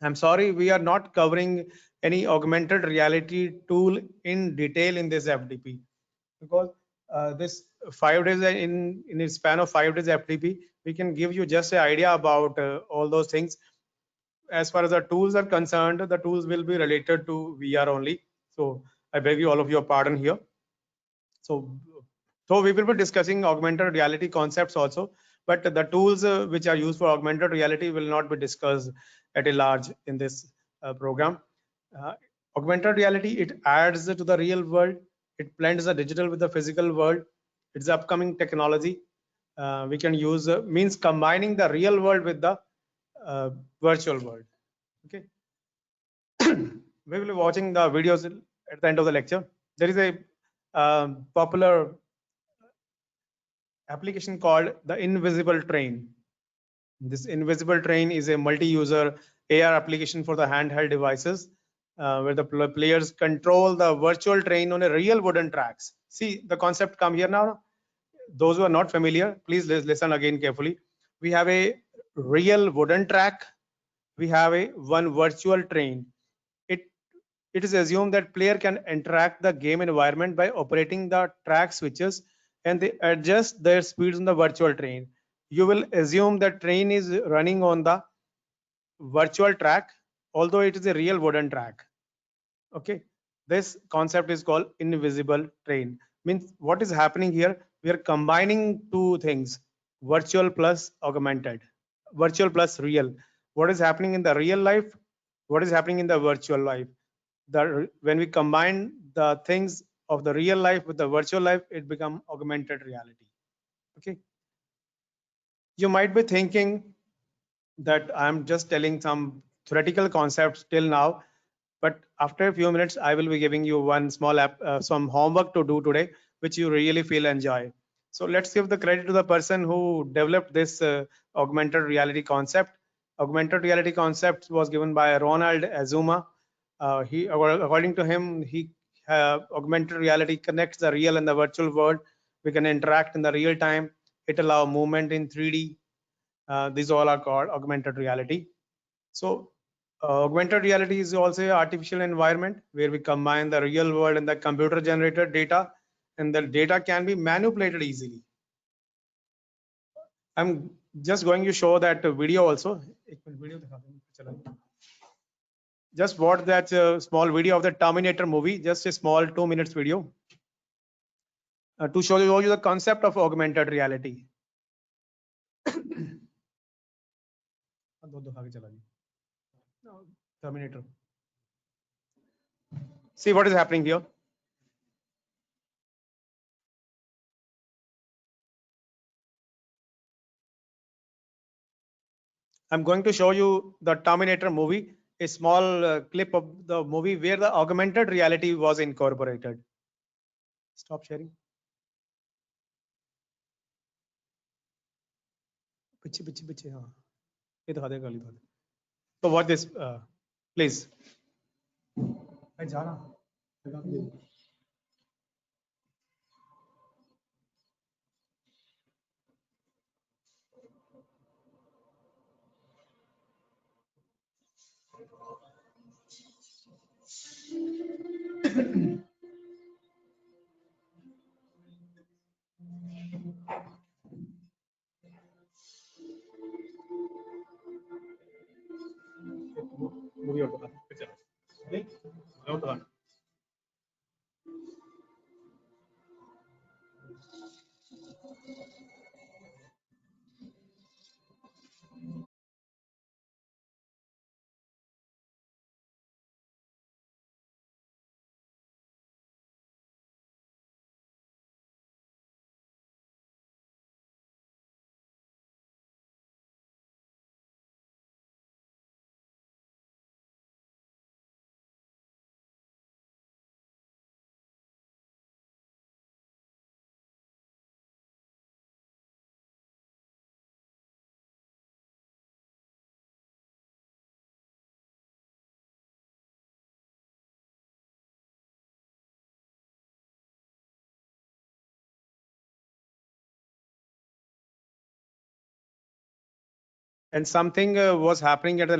I'm sorry, we are not covering any augmented reality tool in detail in this FDP, because this 5 days in a span of 5 days FDP, we can give you just an idea about all those things. As far as the tools are concerned, the tools will be related to VR only. So I beg you all of your pardon here. So we will be discussing augmented reality concepts also, but the tools which are used for augmented reality will not be discussed at a large in this program. Augmented reality, it adds to the real world. It blends the digital with the physical world. It's upcoming technology. We can use means combining the real world with the virtual world. Okay. We will be watching the videos at the end of the lecture. There is a popular application called the Invisible Train. This Invisible Train is a multi-user AR application for the handheld devices where the players control the virtual train on a real wooden tracks. See the concept come here now. Those who are not familiar, please listen again carefully. We have a real wooden track. We have one virtual train. It is assumed that player can interact the game environment by operating the track switches, and they adjust their speeds on the virtual train. You will assume that train is running on the virtual track, although it is a real wooden track. Okay, this concept is called invisible train. Means what is happening here? We are combining two things: virtual plus augmented, virtual plus real. What is happening in the real life? What is happening in the virtual life? When we combine the things of the real life with the virtual life, it becomes augmented reality. Okay. You might be thinking that I'm just telling some theoretical concepts till now, but after a few minutes, I will be giving you one small some homework to do today, which you really feel enjoy. So let's give the credit to the person who developed this augmented reality concept. Augmented reality concept was given by Ronald Azuma. According to him, augmented reality connects the real and the virtual world. We can interact in the real time. It allows movement in 3D. These all are called augmented reality. So augmented reality is also an artificial environment where we combine the real world and the computer generated data, and the data can be manipulated easily. I'm just going to show that video also. Just watch that small video of the Terminator movie, just a small 2 minutes video to show you the concept of augmented reality. Terminator. See what is happening here. I'm going to show you the Terminator movie, a small clip of the movie where the augmented reality was incorporated. Stop sharing. पीछे पीछे पीछे हाँ ये दिखा देगा दिखा दे तो what this please मैं जा रहा हूँ मूवी और बता नहीं और बता and something was happening at the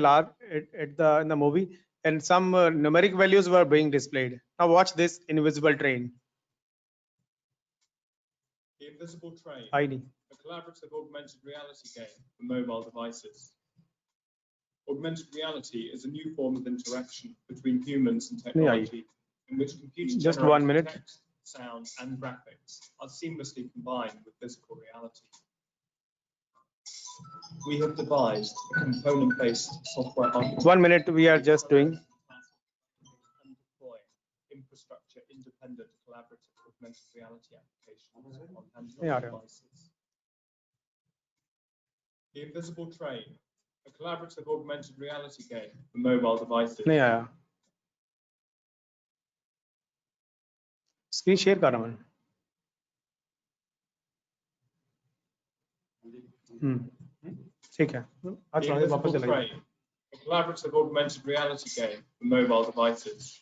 in the movie, and some numeric values were being displayed. Now watch this invisible train. The Invisible Train, ID. a collaborative augmented reality game for mobile devices. Augmented reality is a new form of interaction between humans and technology in which computer-generated text, sound, and graphics are seamlessly combined with physical reality. We have devised a component-based software architecture. 1 minute, we are just doing. And deploy infrastructure-independent collaborative augmented reality applications on handheld devices. The Invisible Train, a collaborative augmented reality game for mobile devices. नहीं आया. Screen share कर रहा हूँ. ठीक है. आज वापस चला गया. A collaborative augmented reality game for mobile devices.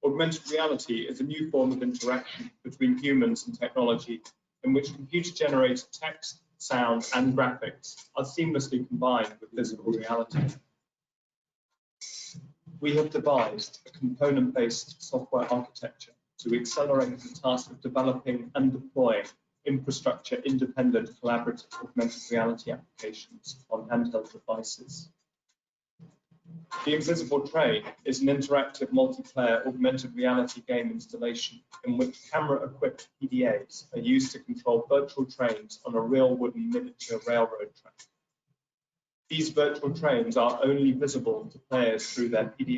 Augmented reality is a new form of interaction between humans and technology in which computer-generated text, sound, and graphics are seamlessly combined with physical reality. We have devised a component-based software architecture to accelerate the task of developing and deploying infrastructure-independent collaborative augmented reality applications on handheld devices. The Invisible Train is an interactive multiplayer augmented reality game installation in which camera-equipped PDAs are used to control virtual trains on a real wooden miniature railroad track. These virtual trains are only visible to players through their PDA.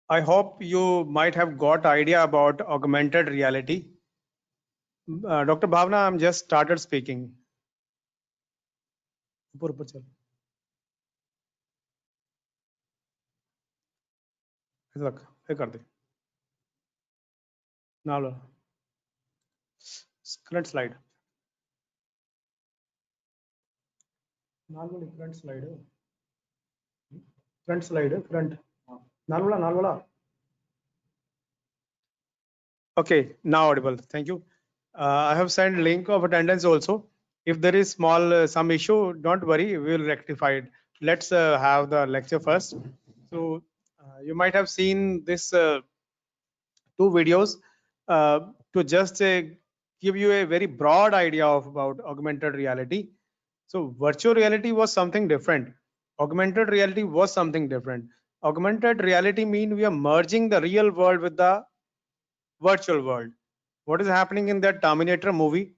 I hope you might have got idea about augmented reality. Dr. Bhavna, I'm just started speaking. Look, now current slide. Front slide. Front slide. Front. Nalvala. Okay, now audible. Thank you. I have sent link of attendance also. If there is small some issue, don't worry, we will rectify it. Let's have the lecture first. So you might have seen this two videos to just give you a very broad idea of about augmented reality. So virtual reality was something different. Augmented reality was something different. Augmented reality mean we are merging the real world with the virtual world. What is happening in that Terminator movie?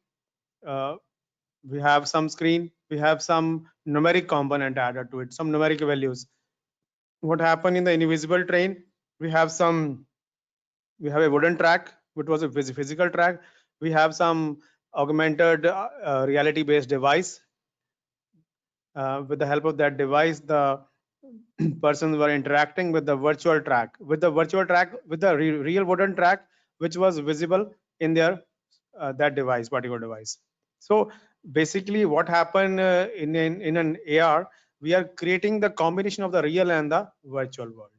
We have some screen, we have some numeric component added to it, some numeric values. What happened in the Invisible Train? We have a wooden track, which was a physical track. We have some augmented reality-based device. With the help of that device, the persons were interacting with the virtual track, with the real wooden track, which was visible in their that device, particular device. So basically, what happened in an AR, we are creating the combination of the real and the virtual world.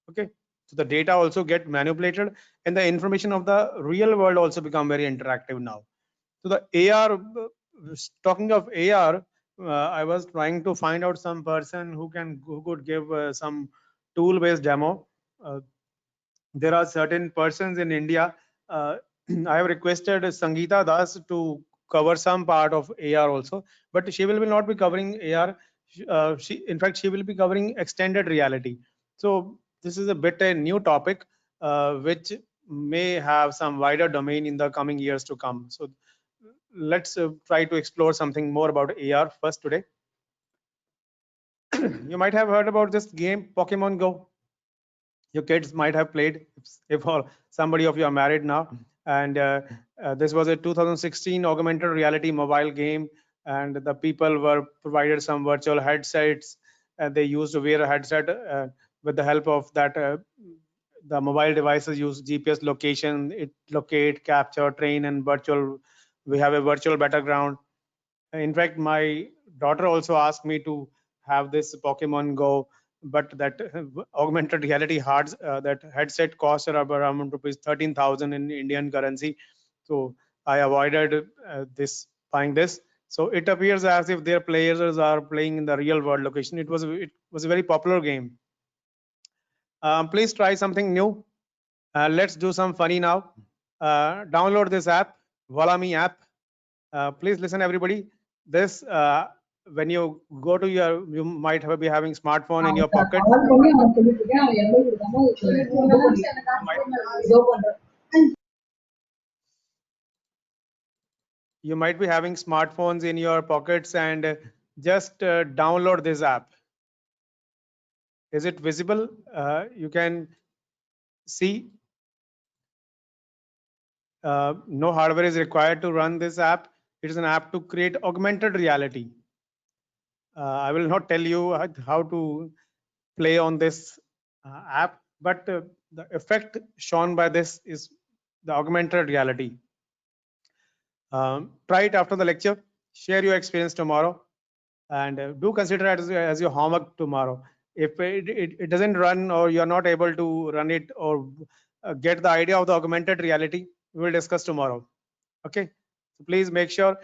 Okay, so the data also get manipulated, and the information of the real world also become very interactive now. So the AR, talking of AR, I was trying to find out some person who could give some tool-based demo. There are certain persons in India. I have requested Sangeeta Das to cover some part of AR also, but she will not be covering AR. In fact, she will be covering extended reality. So this is a bit a new topic, which may have some wider domain in the coming years to come. So let's try to explore something more about AR first today. You might have heard about this game, Pokemon Go. Your kids might have played, if somebody of you are married now. And this was a 2016 augmented reality mobile game, and the people were provided some virtual headsets, and they used to wear a headset. With the help of that, the mobile devices use GPS location, it locate, capture, train, and virtual. We have a virtual battleground. In fact, my daughter also asked me to have this Pokemon Go, but that augmented reality that headset cost around rupees 13,000 in Indian currency. So I avoided buying this. So it appears as if their players are playing in the real world location. It was a very popular game. Please try something new. Let's do some funny now. Download this app, Volami app. Please listen, everybody. This when you go to you might be having smartphone in your pocket. You might be having smartphones in your pockets, and just download this app. Is it visible? You can see no hardware is required to run this app. It is an app to create augmented reality. I will not tell you how to play on this app, but the effect shown by this is the augmented reality. Try it after the lecture. Share your experience tomorrow, and do consider it as your homework tomorrow. If it doesn't run, or you're not able to run it, or get the idea of the augmented reality, we will discuss tomorrow. Okay, so please make sure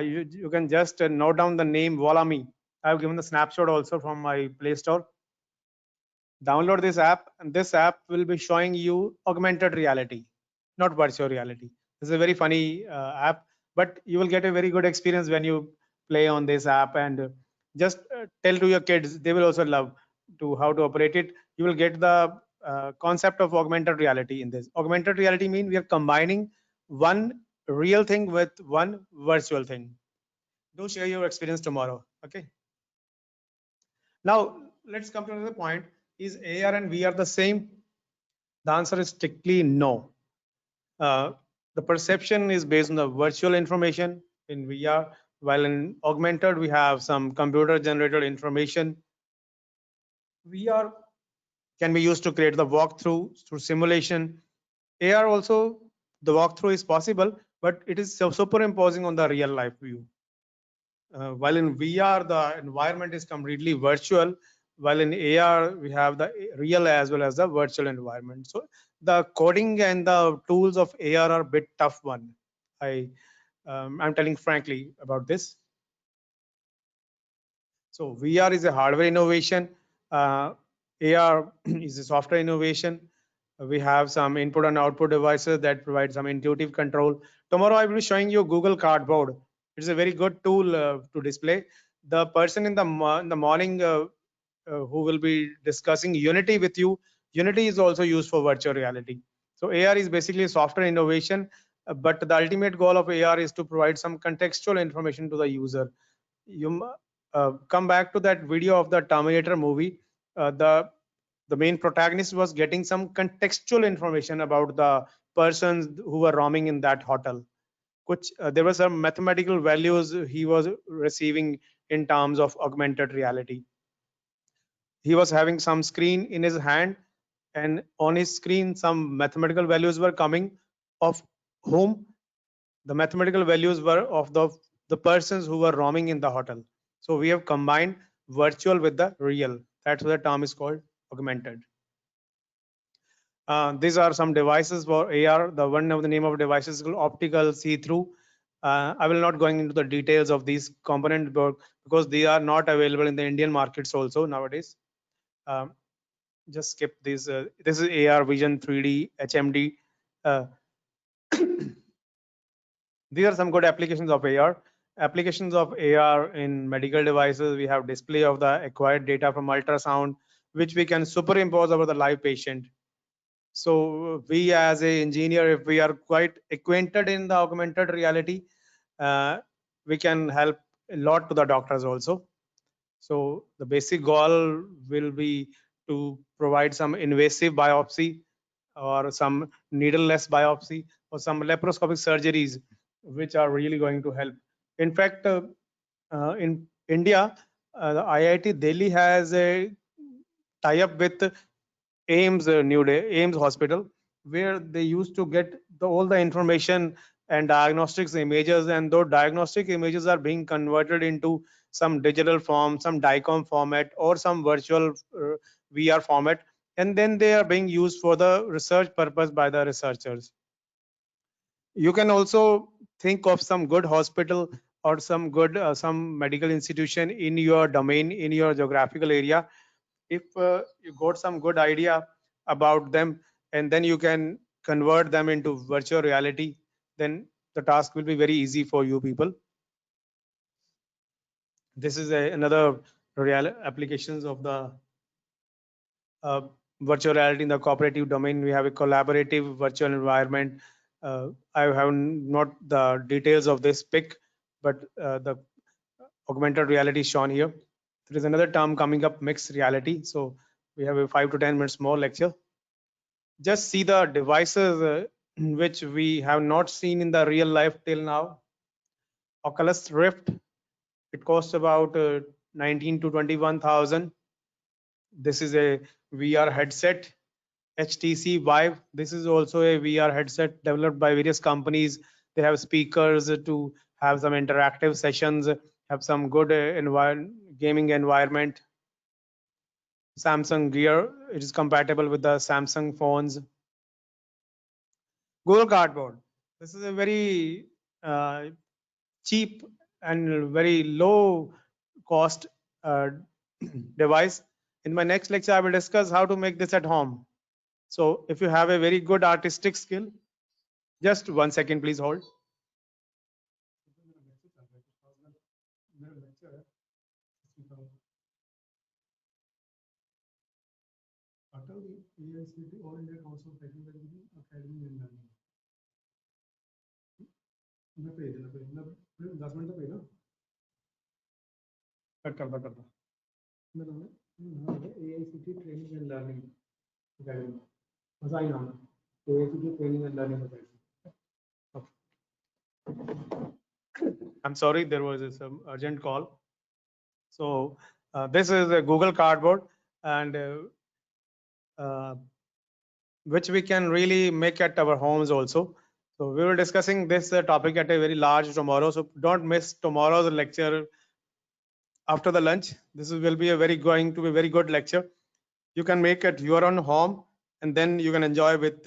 you can just note down the name Volami. I have given the snapshot also from my Play Store. Download this app, and this app will be showing you augmented reality, not virtual reality. This is a very funny app, but you will get a very good experience when you play on this app, and just tell to your kids. They will also love how to operate it. You will get the concept of augmented reality in this. Augmented reality means we are combining one real thing with one virtual thing. Do share your experience tomorrow. Okay. Now let's come to another point. Is AR and VR the same? The answer is strictly no. The perception is based on the virtual information in VR, while in augmented we have some computer generated information. VR can be used to create the walkthrough through simulation. AR also, the walkthrough is possible, but it is superimposing on the real life view. While in VR, the environment is completely virtual, while in AR, we have the real as well as the virtual environment. So the coding and the tools of AR are a bit tough one. I'm telling frankly about this. So VR is a hardware innovation. AR is a software innovation. We have some input and output devices that provide some intuitive control. Tomorrow I will be showing you Google Cardboard. It's a very good tool to display. The person in the morning who will be discussing Unity with you, Unity is also used for virtual reality. So AR is basically a software innovation, but the ultimate goal of AR is to provide some contextual information to the user. You come back to that video of the Terminator movie. The main protagonist was getting some contextual information about the persons who were roaming in that hotel. Which there were some mathematical values he was receiving in terms of augmented reality. He was having some screen in his hand, and on his screen some mathematical values were coming of whom the mathematical values were of the persons who were roaming in the hotel. So we have combined virtual with the real. That's what the term is called augmented. These are some devices for AR. The one of the name of devices is called optical see-through. I will not going into the details of these components because they are not available in the Indian markets also nowadays. Just skip this. This is AR Vision 3D HMD. These are some good applications of AR. Applications of AR in medical devices. We have display of the acquired data from ultrasound, which we can superimpose over the live patient. So we as a engineer, if we are quite acquainted in the augmented reality, we can help a lot to the doctors also. So the basic goal will be to provide some invasive biopsy or some needleless biopsy or some laparoscopic surgeries, which are really going to help. In fact, in India, the IIT Delhi has a tie-up with AIIMS Hospital, where they used to get all the information and diagnostics images, and those diagnostic images are being converted into some digital form, some DICOM format, or some virtual VR format, and then they are being used for the research purpose by the researchers. You can also think of some good hospital or some good some medical institution in your domain, in your geographical area. If you got some good idea about them, and then you can convert them into virtual reality, then the task will be very easy for you people. This is another real applications of the virtual reality in the cooperative domain. We have a collaborative virtual environment. I have not the details of this pic, but the augmented reality is shown here. There is another term coming up, mixed reality. So we have a 5 to 10 minutes more lecture. Just see the devices which we have not seen in the real life till now. Oculus Rift, it costs about 19 to 21,000. This is a VR headset. HTC Vive, this is also a VR headset developed by various companies. They have speakers to have some interactive sessions, have some good gaming environment. Samsung Gear, it is compatible with the Samsung phones. Google Cardboard, this is a very cheap and very low cost device. In my next lecture, I will discuss how to make this at home. So if you have a very good artistic skill, just 1 second, please hold. AICT Training and Learning Academy. AICT Training and Learning Academy. I'm sorry, there was some urgent call. So this is a Google Cardboard, and which we can really make at our homes also. So we were discussing this topic at a very large tomorrow. So don't miss tomorrow's lecture after the lunch. This will be going to be a very good lecture. You can make it your own home, and then you can enjoy with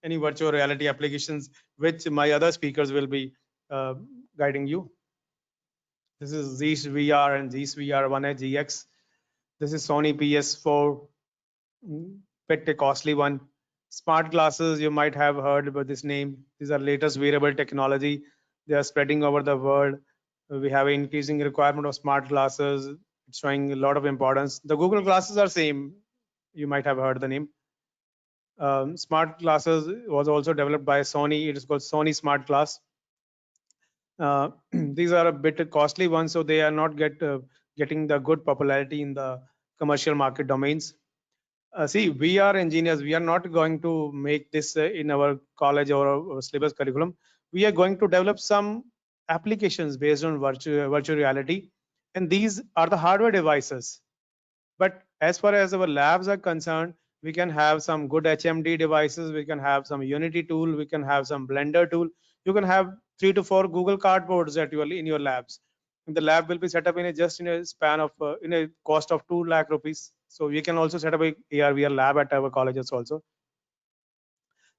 any virtual reality applications, which my other speakers will be guiding you. This is Zeiss VR and Zeiss VR 1H GX. This is Sony PS4, bit a costly one. Smart glasses, you might have heard about this name. These are latest wearable technology. They are spreading over the world. We have an increasing requirement of smart glasses. It's showing a lot of importance. The Google glasses are same. You might have heard the name. Smart glasses was also developed by Sony. It is called Sony Smart Glass. These are a bit costly ones, so they are not getting the good popularity in the commercial market domains. See, we are engineers. We are not going to make this in our college or our syllabus curriculum. We are going to develop some applications based on virtual reality, and these are the hardware devices. But as far as our labs are concerned, we can have some good HMD devices. We can have some Unity tool. We can have some Blender tool. You can have 3 to 4 Google Cardboards in your labs. And the lab will be set up in a span of in a cost of 2 lakh rupees. So we can also set up a AR/VR lab at our colleges also.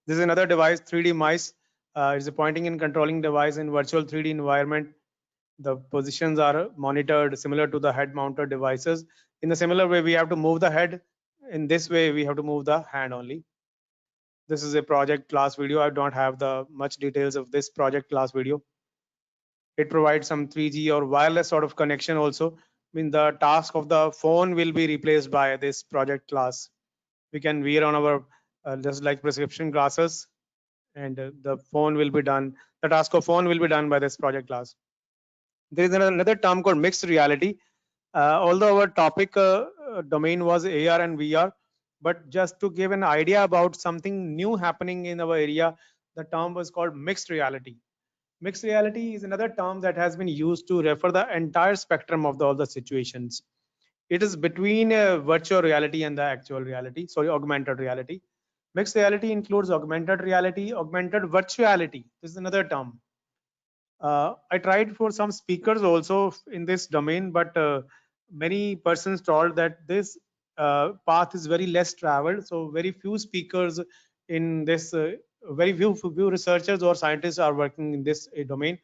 This is another device, 3D mice. It's a pointing and controlling device in virtual 3D environment. The positions are monitored similar to the head mounted devices. In a similar way, we have to move the head. In this way, we have to move the hand only. This is a project class video. I don't have the much details of this project class video. It provides some 3G or wireless sort of connection also. I mean, the task of the phone will be replaced by this project class. We can wear on our just like prescription glasses, and the phone will be done. The task of phone will be done by this project class. There is another term called mixed reality. Although our topic domain was AR and VR, but just to give an idea about something new happening in our area, the term was called mixed reality. Mixed reality is another term that has been used to refer the entire spectrum of all the situations. It is between virtual reality and the actual reality, sorry, augmented reality. Mixed reality includes augmented reality, augmented virtuality. This is another term. I tried for some speakers also in this domain, but many persons told that this path is very less traveled. So very few speakers in this, very few researchers or scientists are working in this domain.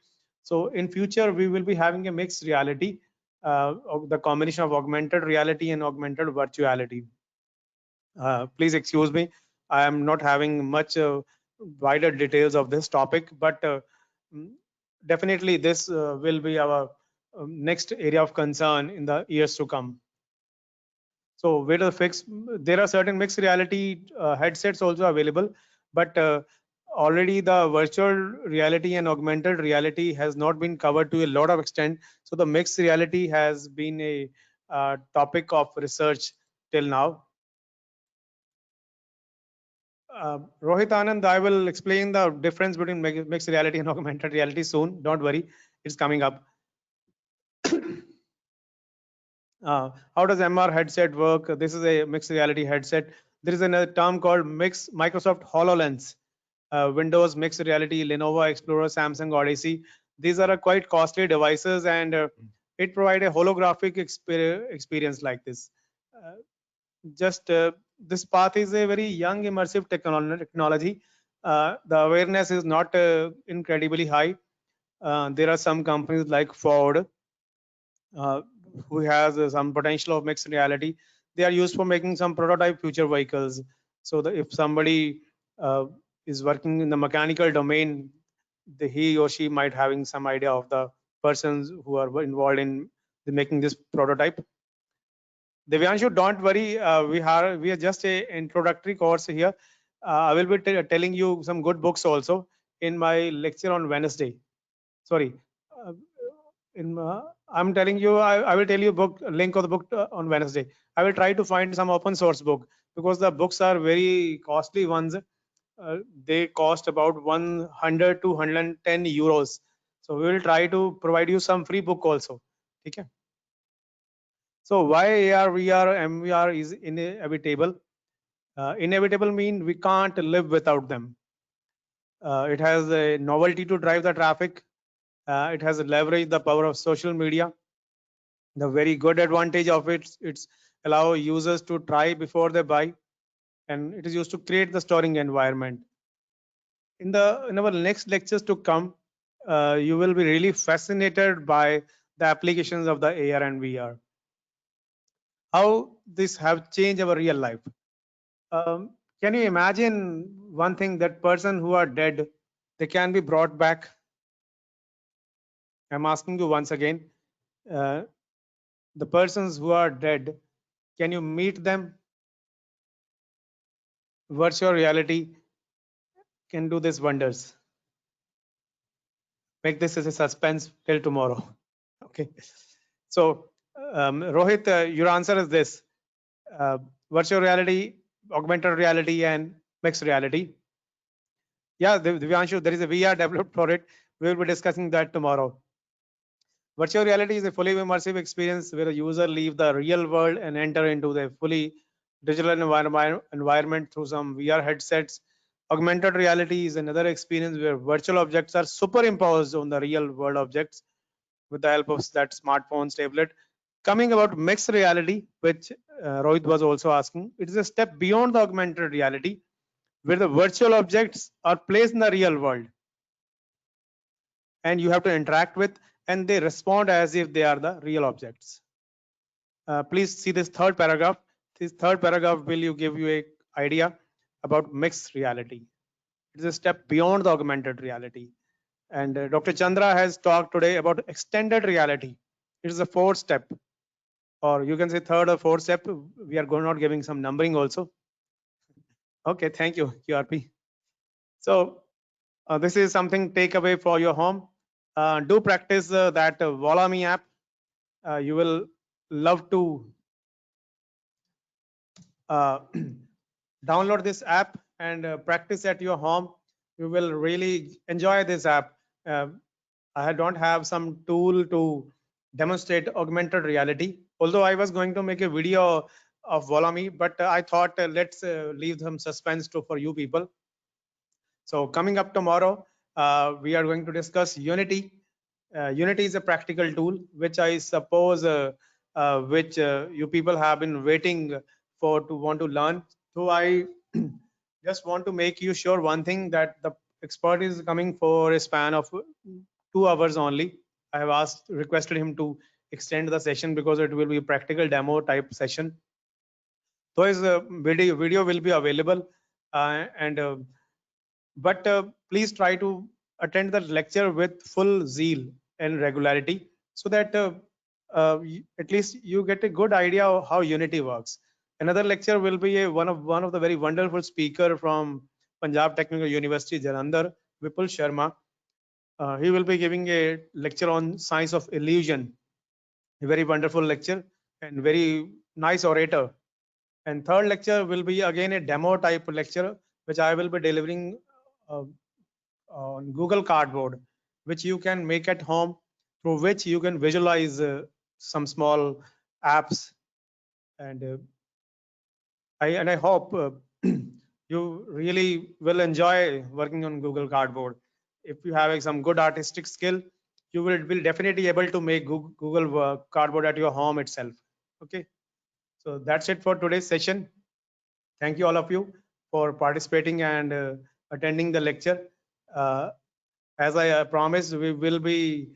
So in future, we will be having a mixed reality, of the combination of augmented reality and augmented virtuality. Please excuse me, I am not having much wider details of this topic, but definitely this will be our next area of concern in the years to come. So where to fix? There are certain mixed reality headsets also available, but already the virtual reality and augmented reality has not been covered to a lot of extent. So the mixed reality has been a topic of research till now. Rohit Anand, I will explain the difference between mixed reality and augmented reality soon. Don't worry, it's coming up. How does MR headset work? This is a mixed reality headset. There is another term called Microsoft HoloLens, Windows mixed reality, Lenovo Explorer, Samsung Odyssey. These are quite costly devices, and it provides a holographic experience like this. This path is a very young immersive technology. The awareness is not incredibly high. There are some companies like Ford who has some potential of mixed reality. They are used for making some prototype future vehicles. So that if somebody is working in the mechanical domain, he or she might having some idea of the persons who are involved in making this prototype. Devyanshu, don't worry. We are just a introductory course here. I will be telling you some good books also in my lecture on Wednesday. Sorry, I'm telling you, I will tell you book link of the book on Wednesday. I will try to find some open source book because the books are very costly ones. They cost about 100 to 110 euros. So we will try to provide you some free book also. Okay. So why AR, VR, MVR is inevitable? Inevitable mean we can't live without them. It has a novelty to drive the traffic. It has leveraged the power of social media. The very good advantage of it's allow users to try before they buy, and it is used to create the storing environment. In our next lectures to come, you will be really fascinated by the applications of the AR and VR. How this have changed our real life. Can you imagine one thing, that person who are dead, they can be brought back? I'm asking you once again, the persons who are dead, can you meet them? Virtual reality can do this wonders. Make this as a suspense till tomorrow. Okay. So Rohit, your answer is this: virtual reality, augmented reality, and mixed reality. Yeah, Divyanshu, there is a VR developed for it. We will be discussing that tomorrow. Virtual reality is a fully immersive experience where the user leave the real world and enter into the fully digital environment through some VR headsets. Augmented reality is another experience where virtual objects are superimposed on the real world objects with the help of that smartphone's tablet. Coming about mixed reality, which Rohit was also asking, it is a step beyond the augmented reality where the virtual objects are placed in the real world and you have to interact with, and they respond as if they are the real objects. Please see this third paragraph. This third paragraph will give you an idea about mixed reality. It is a step beyond the augmented reality. And Dr. Chandra has talked today about extended reality. It is the fourth step, or you can say third or fourth step. We are not giving some numbering also. Okay, thank you, QRP. So this is something takeaway for your home. Do practice that Volami app. You will love to download this app and practice at your home. You will really enjoy this app. I don't have some tool to demonstrate augmented reality, although I was going to make a video of Volami, but I thought let's leave some suspense for you people. So coming up tomorrow, we are going to discuss Unity. Unity is a practical tool, which I suppose which you people have been waiting for to want to learn. So I just want to make you sure one thing, that the expert is coming for a span of 2 hours only. I have requested him to extend the session because it will be a practical demo type session. So his video will be available, but please try to attend the lecture with full zeal and regularity, so that at least you get a good idea of how Unity works. Another lecture will be one of the very wonderful speaker from Punjab Technical University, Jalandhar, Vipul Sharma. He will be giving a lecture on science of illusion, a very wonderful lecture and very nice orator. And third lecture will be again a demo type lecture, which I will be delivering on Google Cardboard, which you can make at home, through which you can visualize some small apps. And I hope you really will enjoy working on Google Cardboard. If you have some good artistic skill, you will definitely able to make Google Cardboard at your home itself. Okay, so that's it for today's session. Thank you all of you for participating and attending the lecture. As I promised, we will be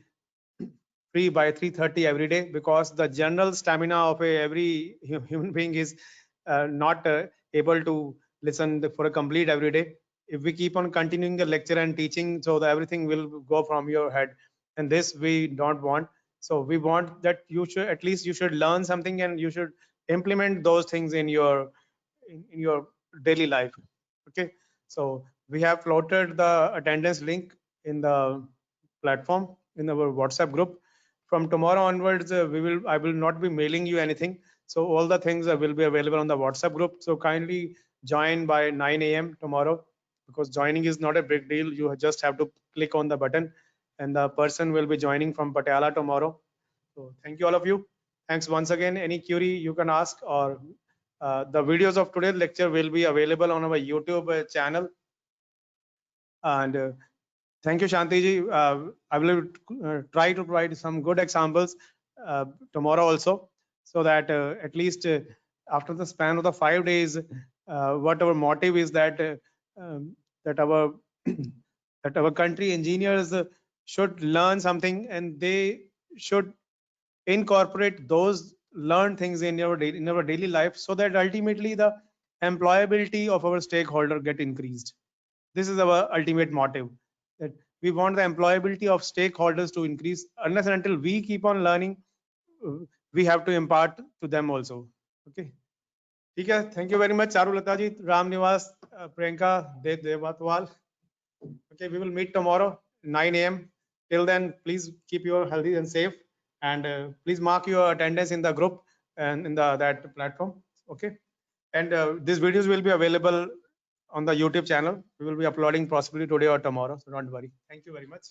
free by 3:30 every day, because the general stamina of every human being is not able to listen for a complete every day. If we keep on continuing the lecture and teaching, so that everything will go from your head, and this we don't want. So we want that you should at least learn something, and you should implement those things in your daily life. Okay, so we have floated the attendance link in the platform in our WhatsApp group. from tomorrow onwards, I will not be mailing you anything. So all the things will be available on the WhatsApp group. So kindly join by 9 a.m. tomorrow, because joining is not a big deal. You just have to click on the button, and the person will be joining from Patiala tomorrow. So thank you, all of you. Thanks once again. Any query you can ask, or the videos of today's lecture will be available on our YouTube channel. And thank you, Shantiji. I will try to provide some good examples tomorrow also, so that at least after the span of the 5 days, what our motive is that that our that our country engineers should learn something, and they should incorporate those learned things in our daily life, so that ultimately the employability of our stakeholder get increased. This is our ultimate motive, that we want the employability of stakeholders to increase. Unless and until we keep on learning, we have to impart to them also. Okay. Okay. Thank you very much, Charulata ji, Ram Nivas, Priyanka, Devatwal. Okay, we will meet tomorrow 9 a.m. Till then, please keep you healthy and safe, and please mark your attendance in the group and in that platform. Okay. And these videos will be available on the YouTube channel. We will be uploading possibly today or tomorrow, so don't worry. Thank you very much.